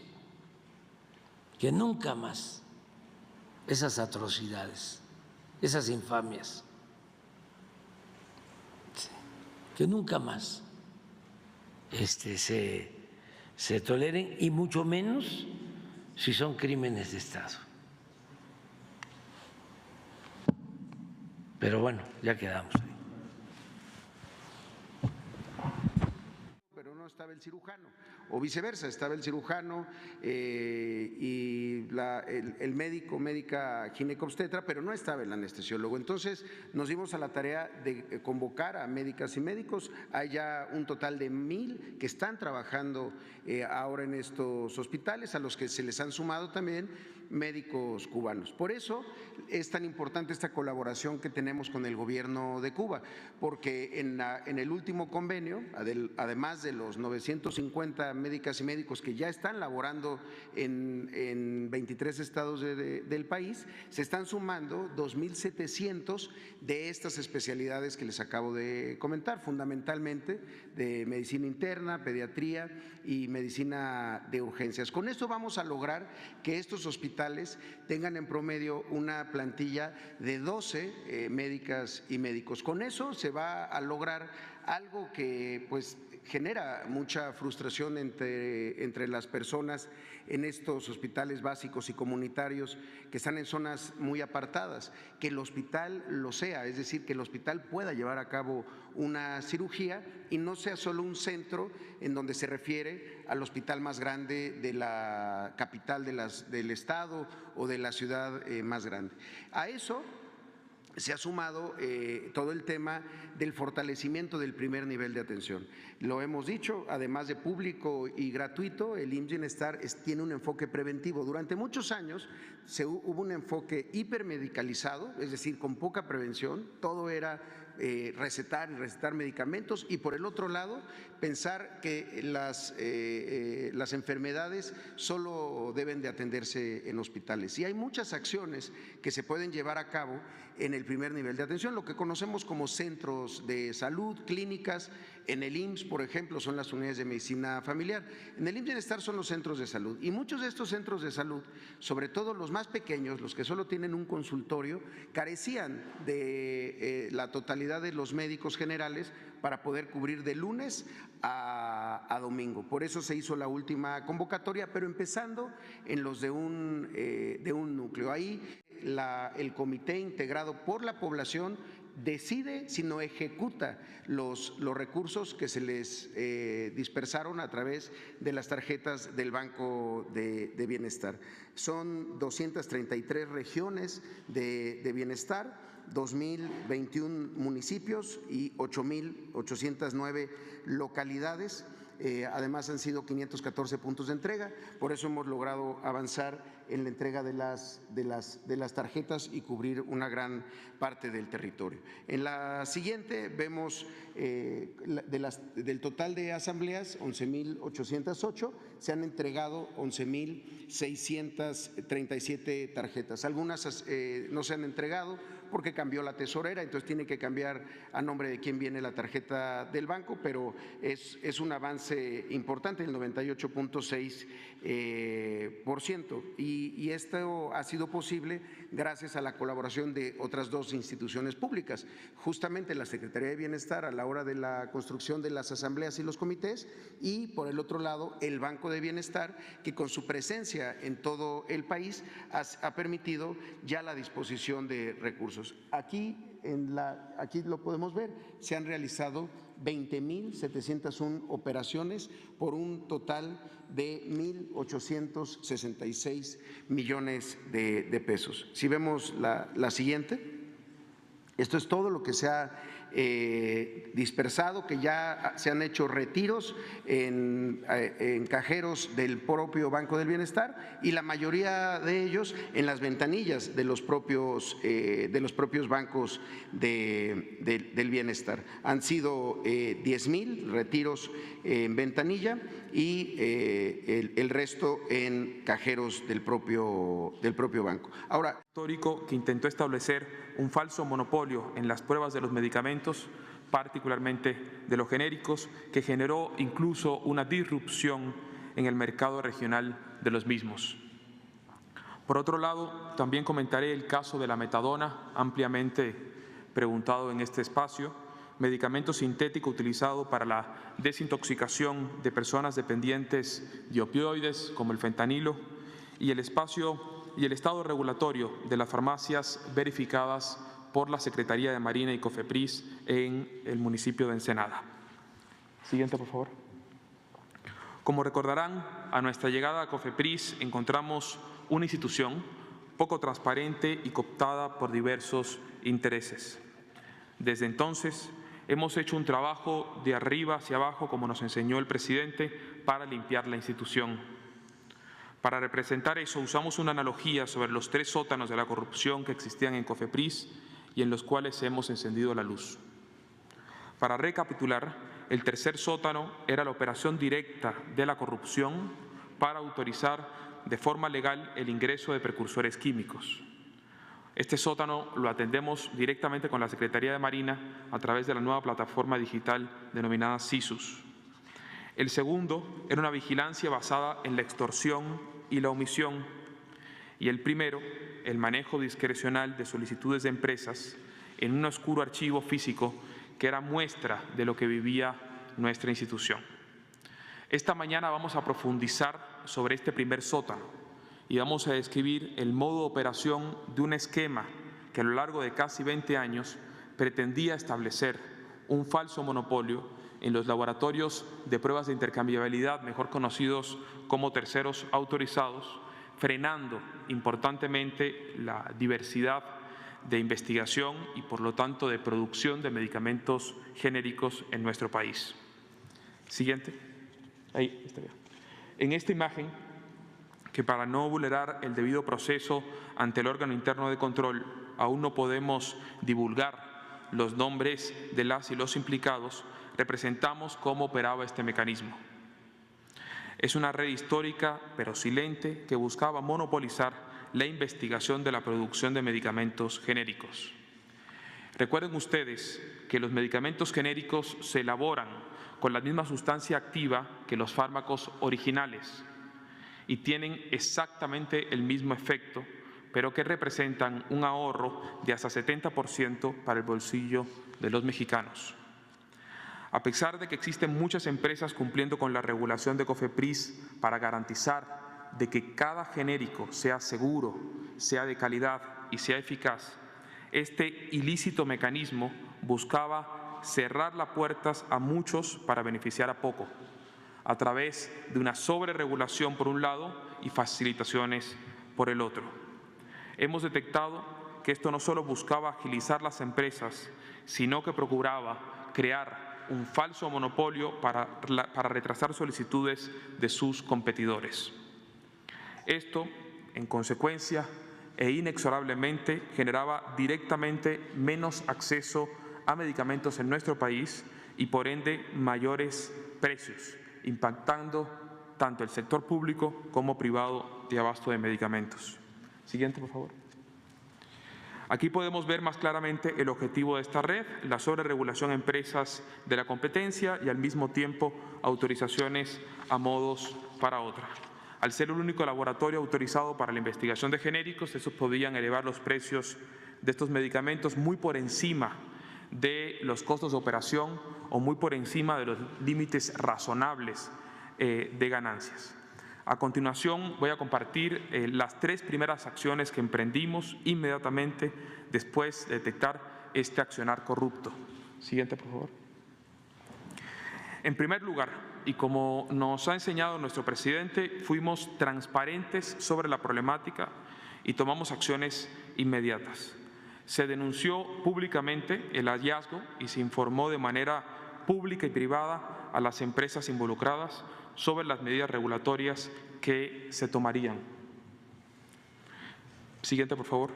que nunca más esas atrocidades, esas infamias, que nunca más se toleren, y mucho menos si son crímenes de Estado. Pero bueno, ya quedamos ahí. Pero no estaba el cirujano, o viceversa, estaba el cirujano y el médica ginecobstetra, pero no estaba el anestesiólogo. Entonces nos dimos a la tarea de convocar a médicas y médicos. Hay ya un total de 1,000 que están trabajando ahora en estos hospitales, a los que se les han sumado también médicos cubanos. Por eso es tan importante esta colaboración que tenemos con el gobierno de Cuba, porque en el último convenio, además de los 950 médicas y médicos que ya están laborando en 23 estados del país, se están sumando 2,700 de estas especialidades que les acabo de comentar, fundamentalmente de medicina interna, pediatría y medicina de urgencias. Con esto vamos a lograr que estos hospitales tengan en promedio una plantilla de 12 médicas y médicos. Con eso se va a lograr algo que pues genera mucha frustración entre las personas en estos hospitales básicos y comunitarios que están en zonas muy apartadas, que el hospital lo sea, es decir, que el hospital pueda llevar a cabo una cirugía y no sea solo un centro en donde se refiere al hospital más grande de la capital del estado o de la ciudad más grande. A eso se ha sumado todo el tema del fortalecimiento del primer nivel de atención. Lo hemos dicho, además de público y gratuito, el IMSS Bienestar tiene un enfoque preventivo. Durante muchos años hubo un enfoque hipermedicalizado, es decir, con poca prevención, todo era recetar medicamentos, y por el otro lado pensar que las enfermedades solo deben de atenderse en hospitales. Y hay muchas acciones que se pueden llevar a cabo en el primer nivel de atención, lo que conocemos como centros de salud, clínicas. En el IMSS, por ejemplo, son las unidades de medicina familiar. En el IMSS Bienestar son los centros de salud, y muchos de estos centros de salud, sobre todo los más pequeños, los que solo tienen un consultorio, carecían de la totalidad de los médicos generales para poder cubrir de lunes a domingo. Por eso se hizo la última convocatoria, pero empezando en los de un núcleo. Ahí el comité integrado por la población decide, sino ejecuta los recursos que se les dispersaron a través de las tarjetas del Banco de Bienestar. Son 233 regiones de bienestar, 2.021 municipios y 8.809 localidades. Además han sido 514 puntos de entrega, por eso hemos logrado avanzar en la entrega de las tarjetas y cubrir una gran parte del territorio. En la siguiente vemos del total de asambleas, 11.808, se han entregado 11.637 tarjetas. Algunas no se han entregado porque cambió la tesorera, entonces tiene que cambiar a nombre de quién viene la tarjeta del banco, pero es un avance importante, el 98.6%. Y esto ha sido posible gracias a la colaboración de otras dos instituciones públicas, justamente la Secretaría de Bienestar a la hora de la construcción de las asambleas y los comités, y por el otro lado el Banco de Bienestar, que con su presencia en todo el país ha permitido ya la disposición de recursos. Aquí lo podemos ver, se han realizado 20.701 operaciones por un total de 1.866 millones de pesos. Si vemos la siguiente, esto es todo lo que se ha dispersado, que ya se han hecho retiros en cajeros del propio Banco del Bienestar y la mayoría de ellos en las ventanillas de los propios bancos del bienestar. Han sido 10.000 retiros en ventanilla y el resto en cajeros del propio banco. Ahora, histórico que intentó establecer un falso monopolio en las pruebas de los medicamentos, particularmente de los genéricos, que generó incluso una disrupción en el mercado regional de los mismos. Por otro lado, también comentaré el caso de la metadona, ampliamente preguntado en este espacio, medicamento sintético utilizado para la desintoxicación de personas dependientes de opioides como el fentanilo, y el estado regulatorio de las farmacias verificadas por la Secretaría de Marina y COFEPRIS en el municipio de Ensenada. Siguiente, por favor. Como recordarán, a nuestra llegada a COFEPRIS encontramos una institución poco transparente y cooptada por diversos intereses. Desde entonces, hemos hecho un trabajo de arriba hacia abajo, como nos enseñó el presidente, para limpiar la institución. Para representar eso, usamos una analogía sobre los 3 sótanos de la corrupción que existían en COFEPRIS y en los cuales hemos encendido la luz. Para recapitular, el tercer sótano era la operación directa de la corrupción para autorizar de forma legal el ingreso de precursores químicos. Este sótano lo atendemos directamente con la Secretaría de Marina a través de la nueva plataforma digital denominada SISUS. El segundo era una vigilancia basada en la extorsión y la omisión. Y el primero, el manejo discrecional de solicitudes de empresas en un oscuro archivo físico que era muestra de lo que vivía nuestra institución. Esta mañana vamos a profundizar sobre este primer sótano y vamos a describir el modo de operación de un esquema que a lo largo de casi 20 años pretendía establecer un falso monopolio en los laboratorios de pruebas de intercambiabilidad, mejor conocidos como terceros autorizados, frenando importantemente la diversidad de investigación y, por lo tanto, de producción de medicamentos genéricos en nuestro país. Siguiente. Ahí está bien. En esta imagen, que para no vulnerar el debido proceso ante el órgano interno de control, aún no podemos divulgar los nombres de las y los implicados, representamos cómo operaba este mecanismo. Es una red histórica, pero silente, que buscaba monopolizar la investigación de la producción de medicamentos genéricos. Recuerden ustedes que los medicamentos genéricos se elaboran con la misma sustancia activa que los fármacos originales y tienen exactamente el mismo efecto, pero que representan un ahorro de hasta 70% para el bolsillo de los mexicanos. A pesar de que existen muchas empresas cumpliendo con la regulación de COFEPRIS para garantizar de que cada genérico sea seguro, sea de calidad y sea eficaz, este ilícito mecanismo buscaba cerrar las puertas a muchos para beneficiar a poco, a través de una sobreregulación por un lado y facilitaciones por el otro. Hemos detectado que esto no solo buscaba agilizar las empresas, sino que procuraba crear un falso monopolio para retrasar solicitudes de sus competidores. Esto, en consecuencia e inexorablemente, generaba directamente menos acceso a medicamentos en nuestro país y, por ende, mayores precios, impactando tanto el sector público como privado de abasto de medicamentos. Siguiente, por favor. Aquí podemos ver más claramente el objetivo de esta red, la sobreregulación a empresas de la competencia y al mismo tiempo autorizaciones a modos para otra. Al ser el único laboratorio autorizado para la investigación de genéricos, estos podían elevar los precios de estos medicamentos muy por encima de los costos de operación o muy por encima de los límites razonables de ganancias. A continuación voy a compartir las 3 primeras acciones que emprendimos inmediatamente después de detectar este accionar corrupto. Siguiente, por favor. En primer lugar, y como nos ha enseñado nuestro presidente, fuimos transparentes sobre la problemática y tomamos acciones inmediatas. Se denunció públicamente el hallazgo y se informó de manera pública y privada a las empresas involucradas sobre las medidas regulatorias que se tomarían. Siguiente, por favor.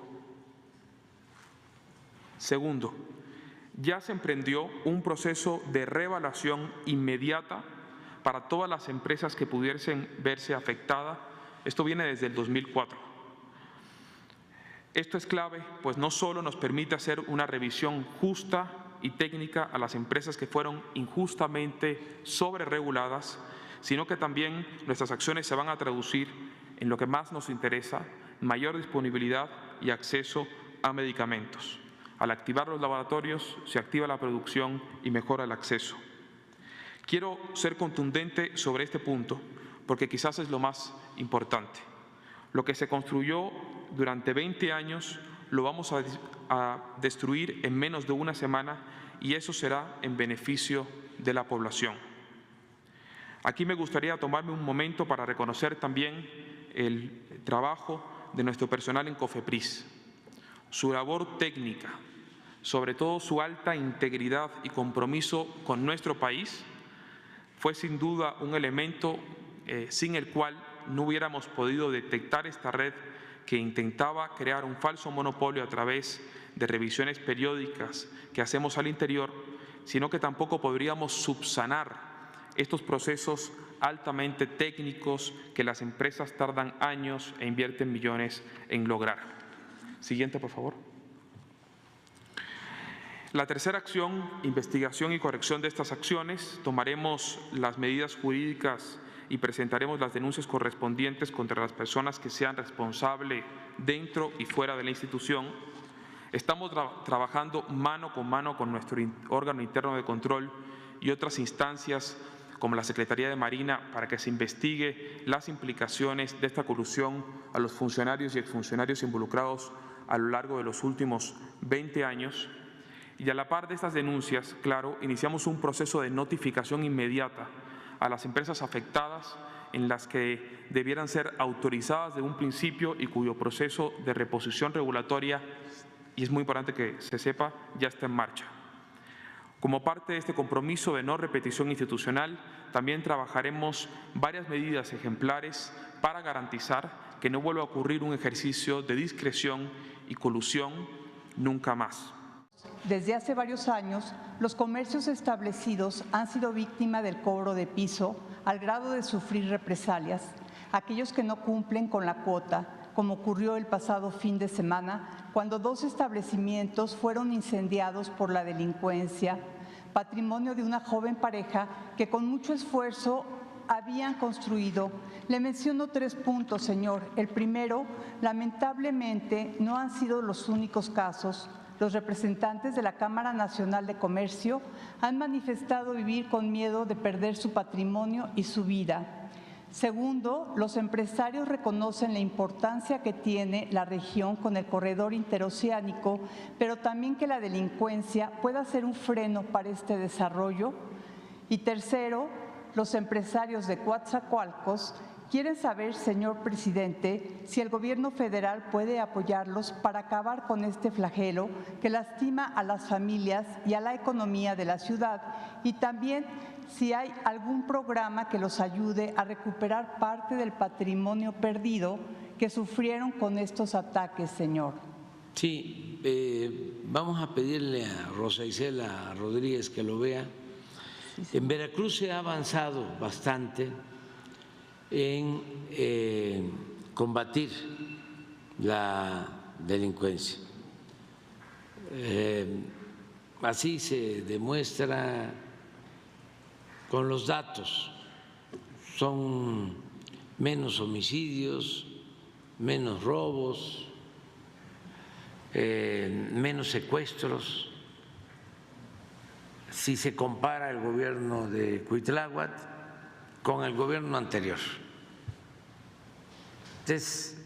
Segundo, ya se emprendió un proceso de reevaluación inmediata para todas las empresas que pudiesen verse afectadas. Esto viene desde el 2004. Esto es clave, pues no solo nos permite hacer una revisión justa y técnica a las empresas que fueron injustamente sobrereguladas, sino que también nuestras acciones se van a traducir en lo que más nos interesa, mayor disponibilidad y acceso a medicamentos. Al activar los laboratorios, se activa la producción y mejora el acceso. Quiero ser contundente sobre este punto, porque quizás es lo más importante. Lo que se construyó durante 20 años lo vamos a destruir en menos de una semana y eso será en beneficio de la población. Aquí me gustaría tomarme un momento para reconocer también el trabajo de nuestro personal en COFEPRIS, su labor técnica, sobre todo su alta integridad y compromiso con nuestro país, fue sin duda un elemento sin el cual no hubiéramos podido detectar esta red que intentaba crear un falso monopolio a través de revisiones periódicas que hacemos al interior, sino que tampoco podríamos subsanar estos procesos altamente técnicos que las empresas tardan años e invierten millones en lograr. Siguiente, por favor. La tercera acción, investigación y corrección de estas acciones. Tomaremos las medidas jurídicas y presentaremos las denuncias correspondientes contra las personas que sean responsables dentro y fuera de la institución. Estamos trabajando mano con nuestro órgano interno de control y otras instancias como la Secretaría de Marina para que se investigue las implicaciones de esta corrupción a los funcionarios y exfuncionarios involucrados a lo largo de los últimos 20 años. Y a la par de estas denuncias, claro, iniciamos un proceso de notificación inmediata a las empresas afectadas en las que debieran ser autorizadas de un principio y cuyo proceso de reposición regulatoria, y es muy importante que se sepa, ya está en marcha. Como parte de este compromiso de no repetición institucional, también trabajaremos varias medidas ejemplares para garantizar que no vuelva a ocurrir un ejercicio de discreción y colusión nunca más. Desde hace varios años, los comercios establecidos han sido víctimas del cobro de piso al grado de sufrir represalias. Aquellos que no cumplen con la cuota, como ocurrió el pasado fin de semana, cuando 2 establecimientos fueron incendiados por la delincuencia, patrimonio de una joven pareja que con mucho esfuerzo habían construido. Le menciono 3 puntos, señor. El primero, lamentablemente, no han sido los únicos casos. Los representantes de la Cámara Nacional de Comercio han manifestado vivir con miedo de perder su patrimonio y su vida. Segundo, los empresarios reconocen la importancia que tiene la región con el corredor interoceánico, pero también que la delincuencia pueda ser un freno para este desarrollo. Y tercero, los empresarios de Coatzacoalcos quieren saber, señor presidente, si el gobierno federal puede apoyarlos para acabar con este flagelo que lastima a las familias y a la economía de la ciudad, y también si hay algún programa que los ayude a recuperar parte del patrimonio perdido que sufrieron con estos ataques, señor. Sí, vamos a pedirle a Rosa Isela Rodríguez que lo vea. En Veracruz se ha avanzado bastante en combatir la delincuencia. Así se demuestra con los datos. Son menos homicidios, menos robos, menos secuestros. Si se compara el gobierno de Cuitláhuac con el gobierno anterior. Es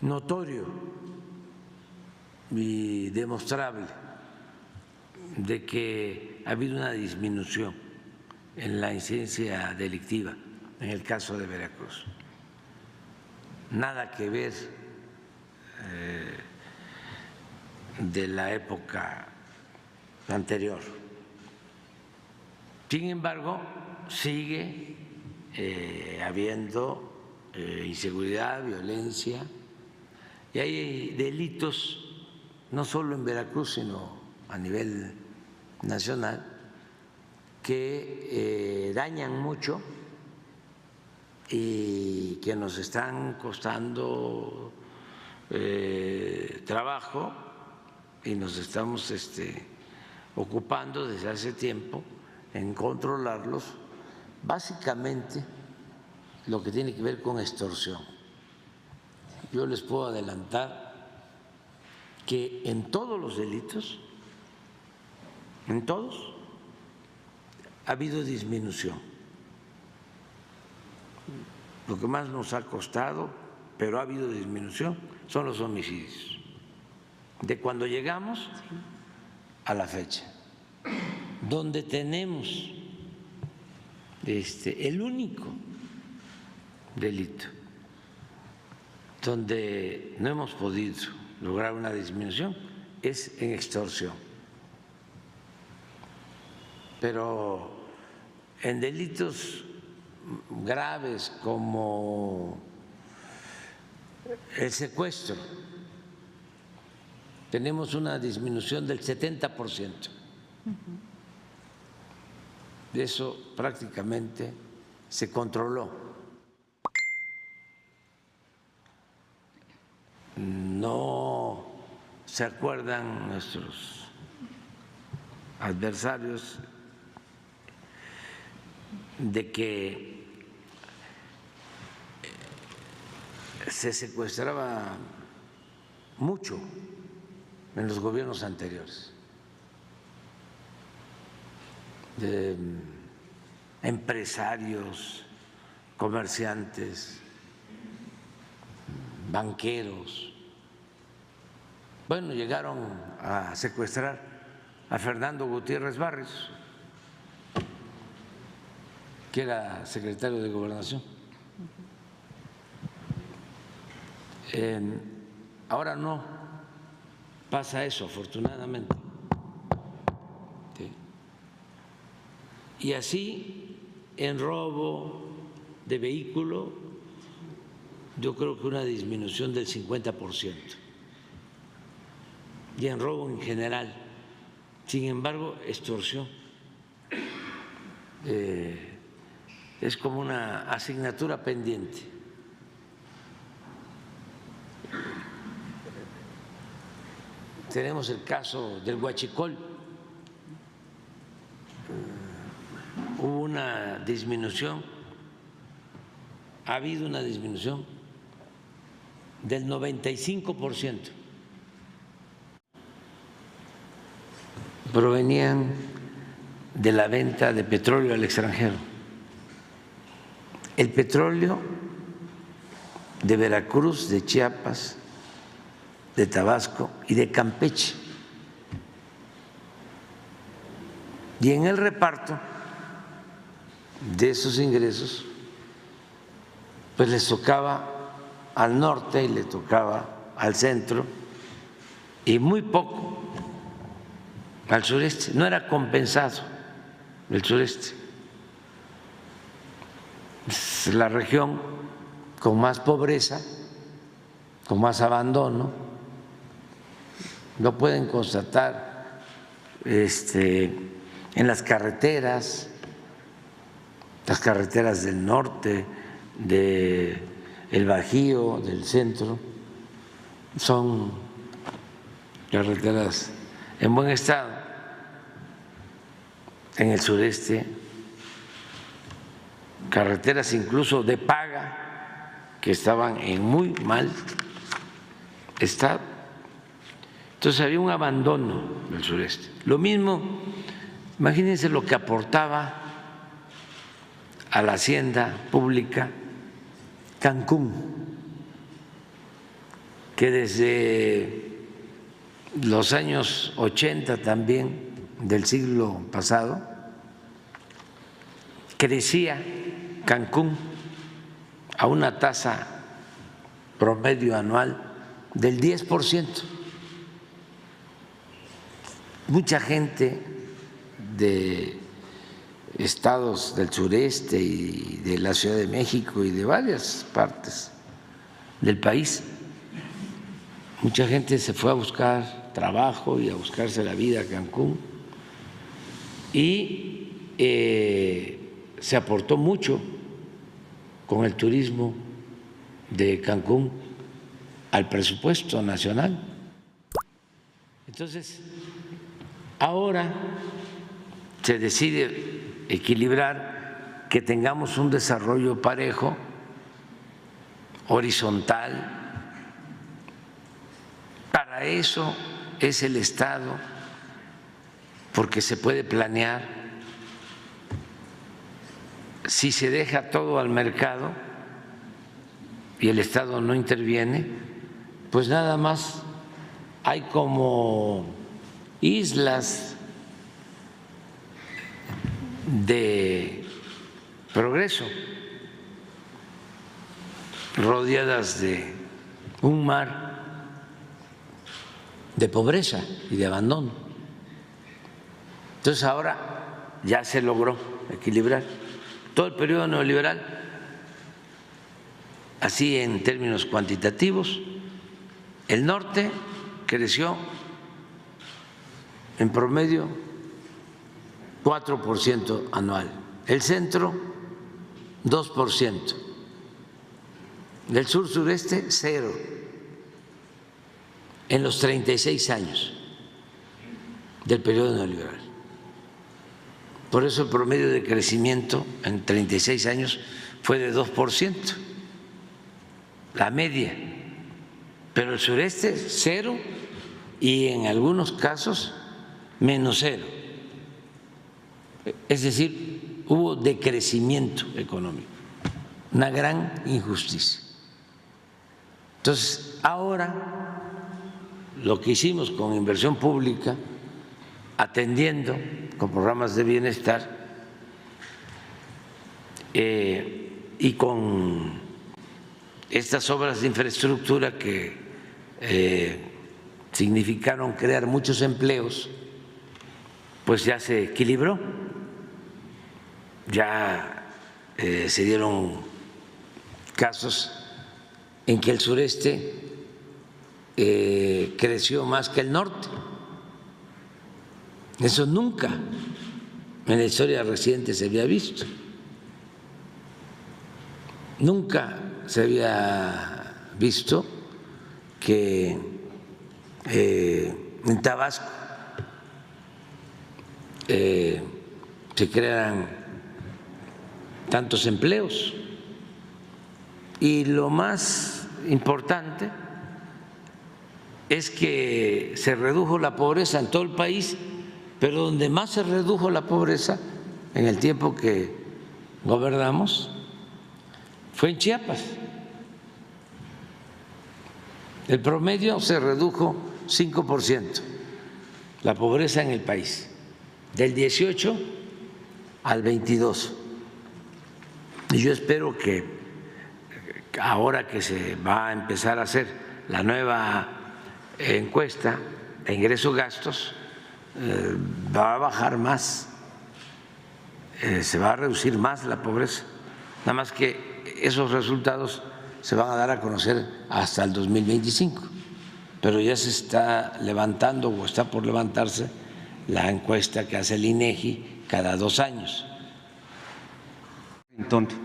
notorio y demostrable de que ha habido una disminución en la incidencia delictiva en el caso de Veracruz. Nada que ver de la época anterior. Sin embargo, sigue habiendo inseguridad, violencia, y hay delitos no solo en Veracruz, sino a nivel nacional, que dañan mucho y que nos están costando trabajo, y nos estamos ocupando desde hace tiempo en controlarlos, básicamente lo que tiene que ver con extorsión. Yo les puedo adelantar que en todos los delitos, en todos, ha habido disminución. Lo que más nos ha costado, pero ha habido disminución, son los homicidios. De cuando llegamos a la fecha, donde tenemos el único delito donde no hemos podido lograr una disminución es en extorsión. Pero en delitos graves como el secuestro tenemos una disminución del 70%. Eso prácticamente se controló. No se acuerdan nuestros adversarios de que se secuestraba mucho en los gobiernos anteriores, de empresarios, comerciantes, banqueros. Bueno, llegaron a secuestrar a Fernando Gutiérrez Barrios, que era secretario de Gobernación. Ahora no pasa eso, afortunadamente. ¿Sí? Y así, en robo de vehículo, yo creo que una disminución del 50%. Y en robo en general. Sin embargo, extorsión es como una asignatura pendiente. Tenemos el caso del huachicol. Hubo una disminución, ha habido una disminución del 95%. Provenían de la venta de petróleo al extranjero. el petróleo de Veracruz, de Chiapas, de Tabasco y de Campeche. Y en el reparto de esos ingresos, pues les tocaba al norte y le tocaba al centro y muy poco al sureste. No era compensado el sureste. Es la región con más pobreza, con más abandono. Lo pueden constatar en las carreteras del norte, del Bajío, del centro, son carreteras en buen estado. En el sureste, carreteras incluso de paga que estaban en muy mal estado. Entonces había un abandono del sureste. Lo mismo, imagínense lo que aportaba a la hacienda pública Cancún, que desde los años 80 también del siglo pasado crecía Cancún a una tasa promedio anual del 10%. Mucha gente de estados del sureste y de la Ciudad de México y de varias partes del país, mucha gente se fue a buscar trabajo y a buscarse la vida a Cancún y se aportó mucho con el turismo de Cancún al presupuesto nacional. Entonces, ahora se decide equilibrar, que tengamos un desarrollo parejo, horizontal. Para eso es el Estado, porque se puede planear. Si se deja todo al mercado y el Estado no interviene, pues nada más hay como islas de progreso rodeadas de un mar de pobreza y de abandono. Entonces ahora ya se logró equilibrar. Todo el periodo neoliberal, así en términos cuantitativos, el norte creció en promedio 4% anual, el centro 2%, del sur sureste 0%, en los 36 años del periodo neoliberal. Por eso el promedio de crecimiento en 36 años fue de 2%, la media, pero el sureste 0% y en algunos casos menos 0%. Es decir, hubo decrecimiento económico, una gran injusticia. Entonces, ahora lo que hicimos con inversión pública, atendiendo con programas de bienestar y con estas obras de infraestructura que significaron crear muchos empleos, pues ya se equilibró, ya se dieron casos en que el sureste creció más que el norte. Eso nunca en la historia reciente se había visto. Nunca se había visto que en Tabasco se crearan tantos empleos. Y lo más importante es que se redujo la pobreza en todo el país, pero donde más se redujo la pobreza en el tiempo que gobernamos fue en Chiapas. El promedio se redujo 5%, la pobreza en el país, del 18 al 22. Y yo espero que ahora que se va a empezar a hacer la nueva encuesta de ingresos-gastos, va a bajar más, se va a reducir más la pobreza. Nada más que esos resultados se van a dar a conocer hasta el 2025, pero ya se está levantando o está por levantarse la encuesta que hace el INEGI cada 2 años. Entonces,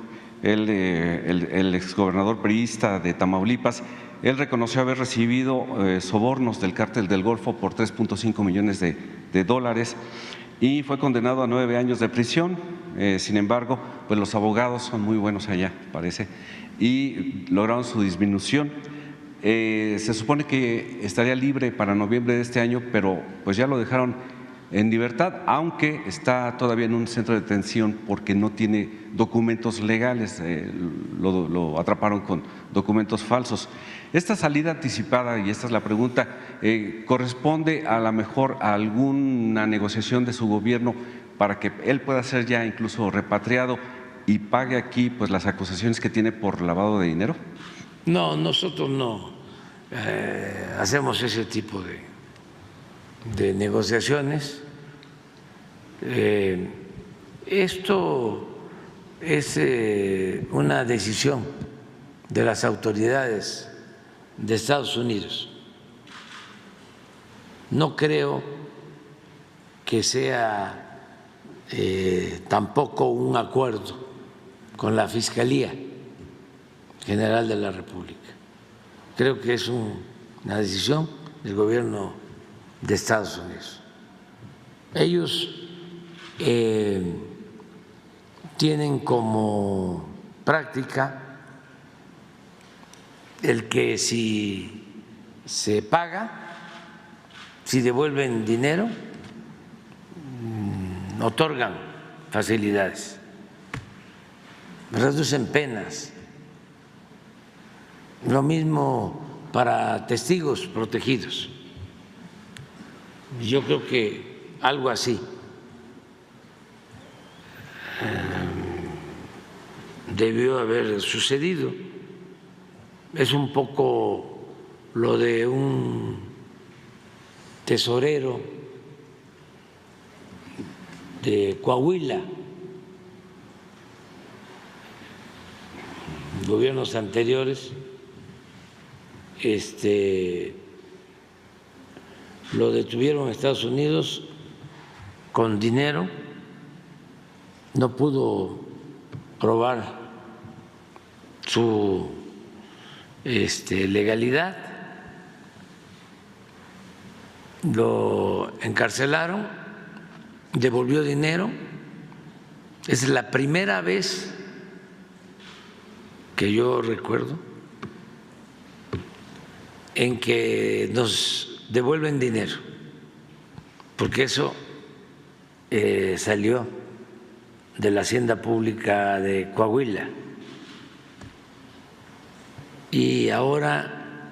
el exgobernador priista de Tamaulipas, él reconoció haber recibido sobornos del Cártel del Golfo por 3.5 millones de dólares y fue condenado a 9 años de prisión. Sin embargo, pues los abogados son muy buenos allá, parece, y lograron su disminución. Se supone que estaría libre para noviembre de este año, pero pues ya lo dejaron en libertad, aunque está todavía en un centro de detención porque no tiene documentos legales, lo atraparon con documentos falsos. Esta salida anticipada, y esta es la pregunta, ¿corresponde a lo mejor a alguna negociación de su gobierno para que él pueda ser ya incluso repatriado y pague aquí pues las acusaciones que tiene por lavado de dinero? No, nosotros no hacemos ese tipo de negociaciones. Esto es una decisión de las autoridades de Estados Unidos. No creo que sea tampoco un acuerdo con la Fiscalía General de la República. Creo que es una decisión del gobierno de Estados Unidos. Ellos tienen como práctica el que si se paga, si devuelven dinero, otorgan facilidades, reducen penas. Lo mismo para testigos protegidos. Yo creo que algo así debió haber sucedido. Es un poco lo de un tesorero de Coahuila, gobiernos anteriores, lo detuvieron en Estados Unidos con dinero, no pudo probar su legalidad, lo encarcelaron, devolvió dinero. Es la primera vez que yo recuerdo en que nos devuelven dinero, porque eso salió de la Hacienda Pública de Coahuila. Y ahora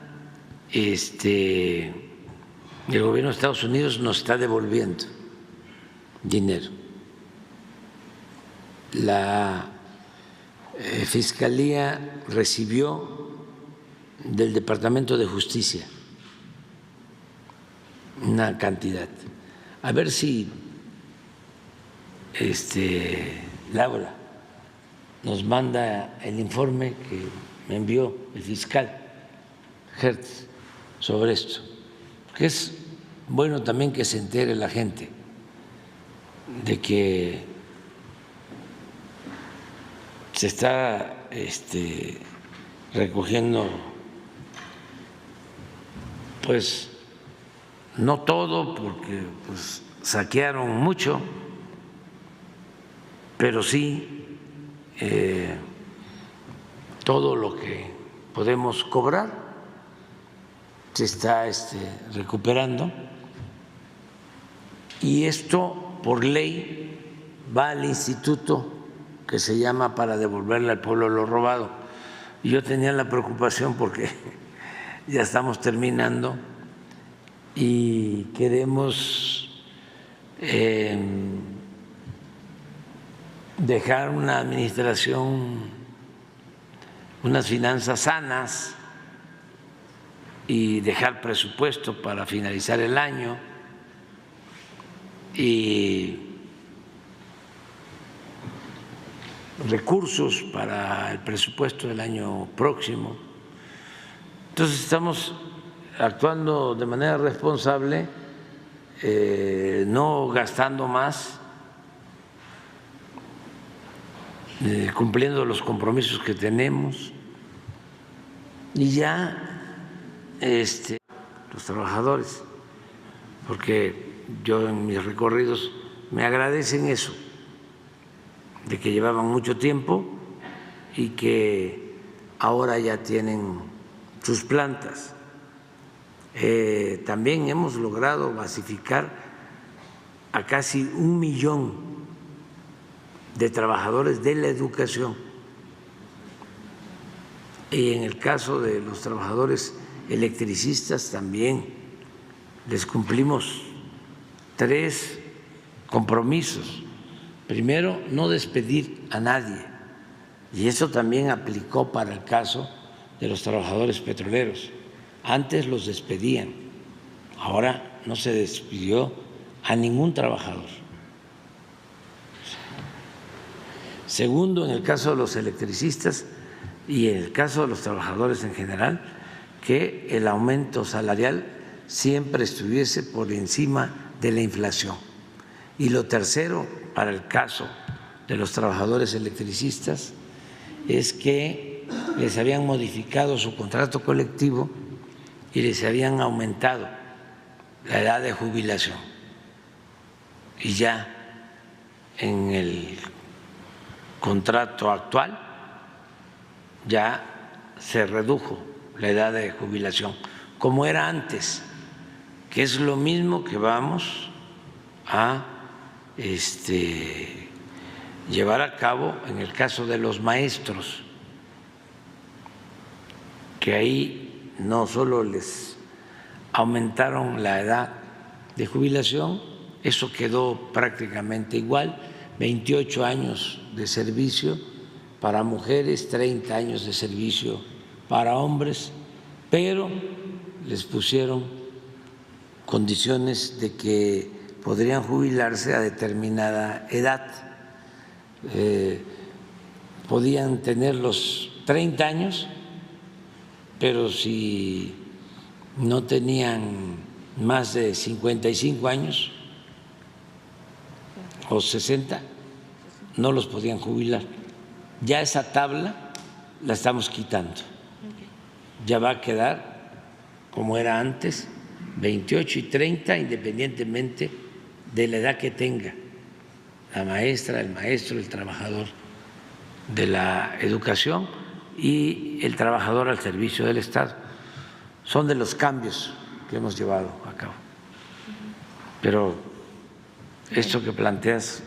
el gobierno de Estados Unidos nos está devolviendo dinero. La Fiscalía recibió del Departamento de Justicia una cantidad. A ver si Laura nos manda el informe que me envió el fiscal Hertz sobre esto, que es bueno también que se entere la gente de que se está recogiendo, pues no todo, porque pues saquearon mucho, pero sí todo lo que podemos cobrar se está recuperando, y esto por ley va al instituto que se llama para devolverle al pueblo lo robado. Y yo tenía la preocupación porque ya estamos terminando y queremos dejar una administración, unas finanzas sanas y dejar presupuesto para finalizar el año y recursos para el presupuesto del año próximo. Entonces estamos actuando de manera responsable, no gastando más, cumpliendo los compromisos que tenemos y ya los trabajadores, porque yo en mis recorridos me agradecen eso, de que llevaban mucho tiempo y que ahora ya tienen sus plantas. También hemos logrado basificar a casi 1 millón de trabajadores de la educación. Y en el caso de los trabajadores electricistas también les cumplimos 3 compromisos. Primero, no despedir a nadie, y eso también aplicó para el caso de los trabajadores petroleros. Antes los despedían, ahora no se despidió a ningún trabajador. Segundo, en el caso de los electricistas y en el caso de los trabajadores en general, que el aumento salarial siempre estuviese por encima de la inflación. Y lo tercero, para el caso de los trabajadores electricistas, es que les habían modificado su contrato colectivo y les habían aumentado la edad de jubilación. Y ya en el contrato actual ya se redujo la edad de jubilación, como era antes, que es lo mismo que vamos a llevar a cabo en el caso de los maestros, que ahí no solo les aumentaron la edad de jubilación, eso quedó prácticamente igual, 28 años de servicio para mujeres, 30 años de servicio para hombres, pero les pusieron condiciones de que podrían jubilarse a determinada edad. Podían tener los 30 años, pero si no tenían más de 55 años o 60, no los podían jubilar. Ya esa tabla la estamos quitando. Ya va a quedar como era antes, 28 y 30, independientemente de la edad que tenga la maestra, el maestro, el trabajador de la educación y el trabajador al servicio del Estado. Son de los cambios que hemos llevado a cabo. Pero esto que planteas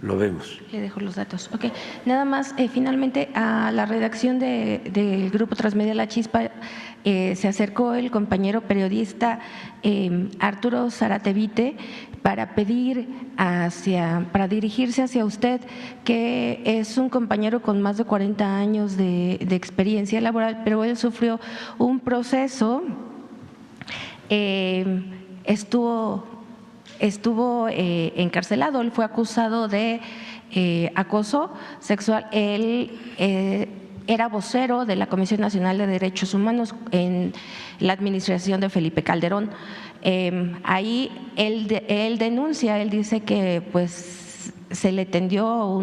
lo vemos. Le dejo los datos. Okay. Nada más, finalmente, a la redacción del Grupo Transmedia La Chispa se acercó el compañero periodista Arturo Zaratevite para para dirigirse hacia usted, que es un compañero con más de 40 años de experiencia laboral, pero él sufrió un proceso, estuvo encarcelado, él fue acusado de acoso sexual. Él era vocero de la Comisión Nacional de Derechos Humanos en la administración de Felipe Calderón. Ahí él denuncia, él dice que pues se le tendió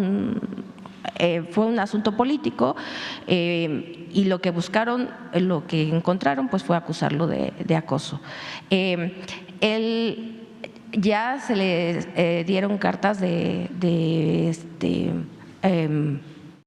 fue un asunto político y lo que buscaron, lo que encontraron pues fue acusarlo de acoso. Él ya se le dieron cartas de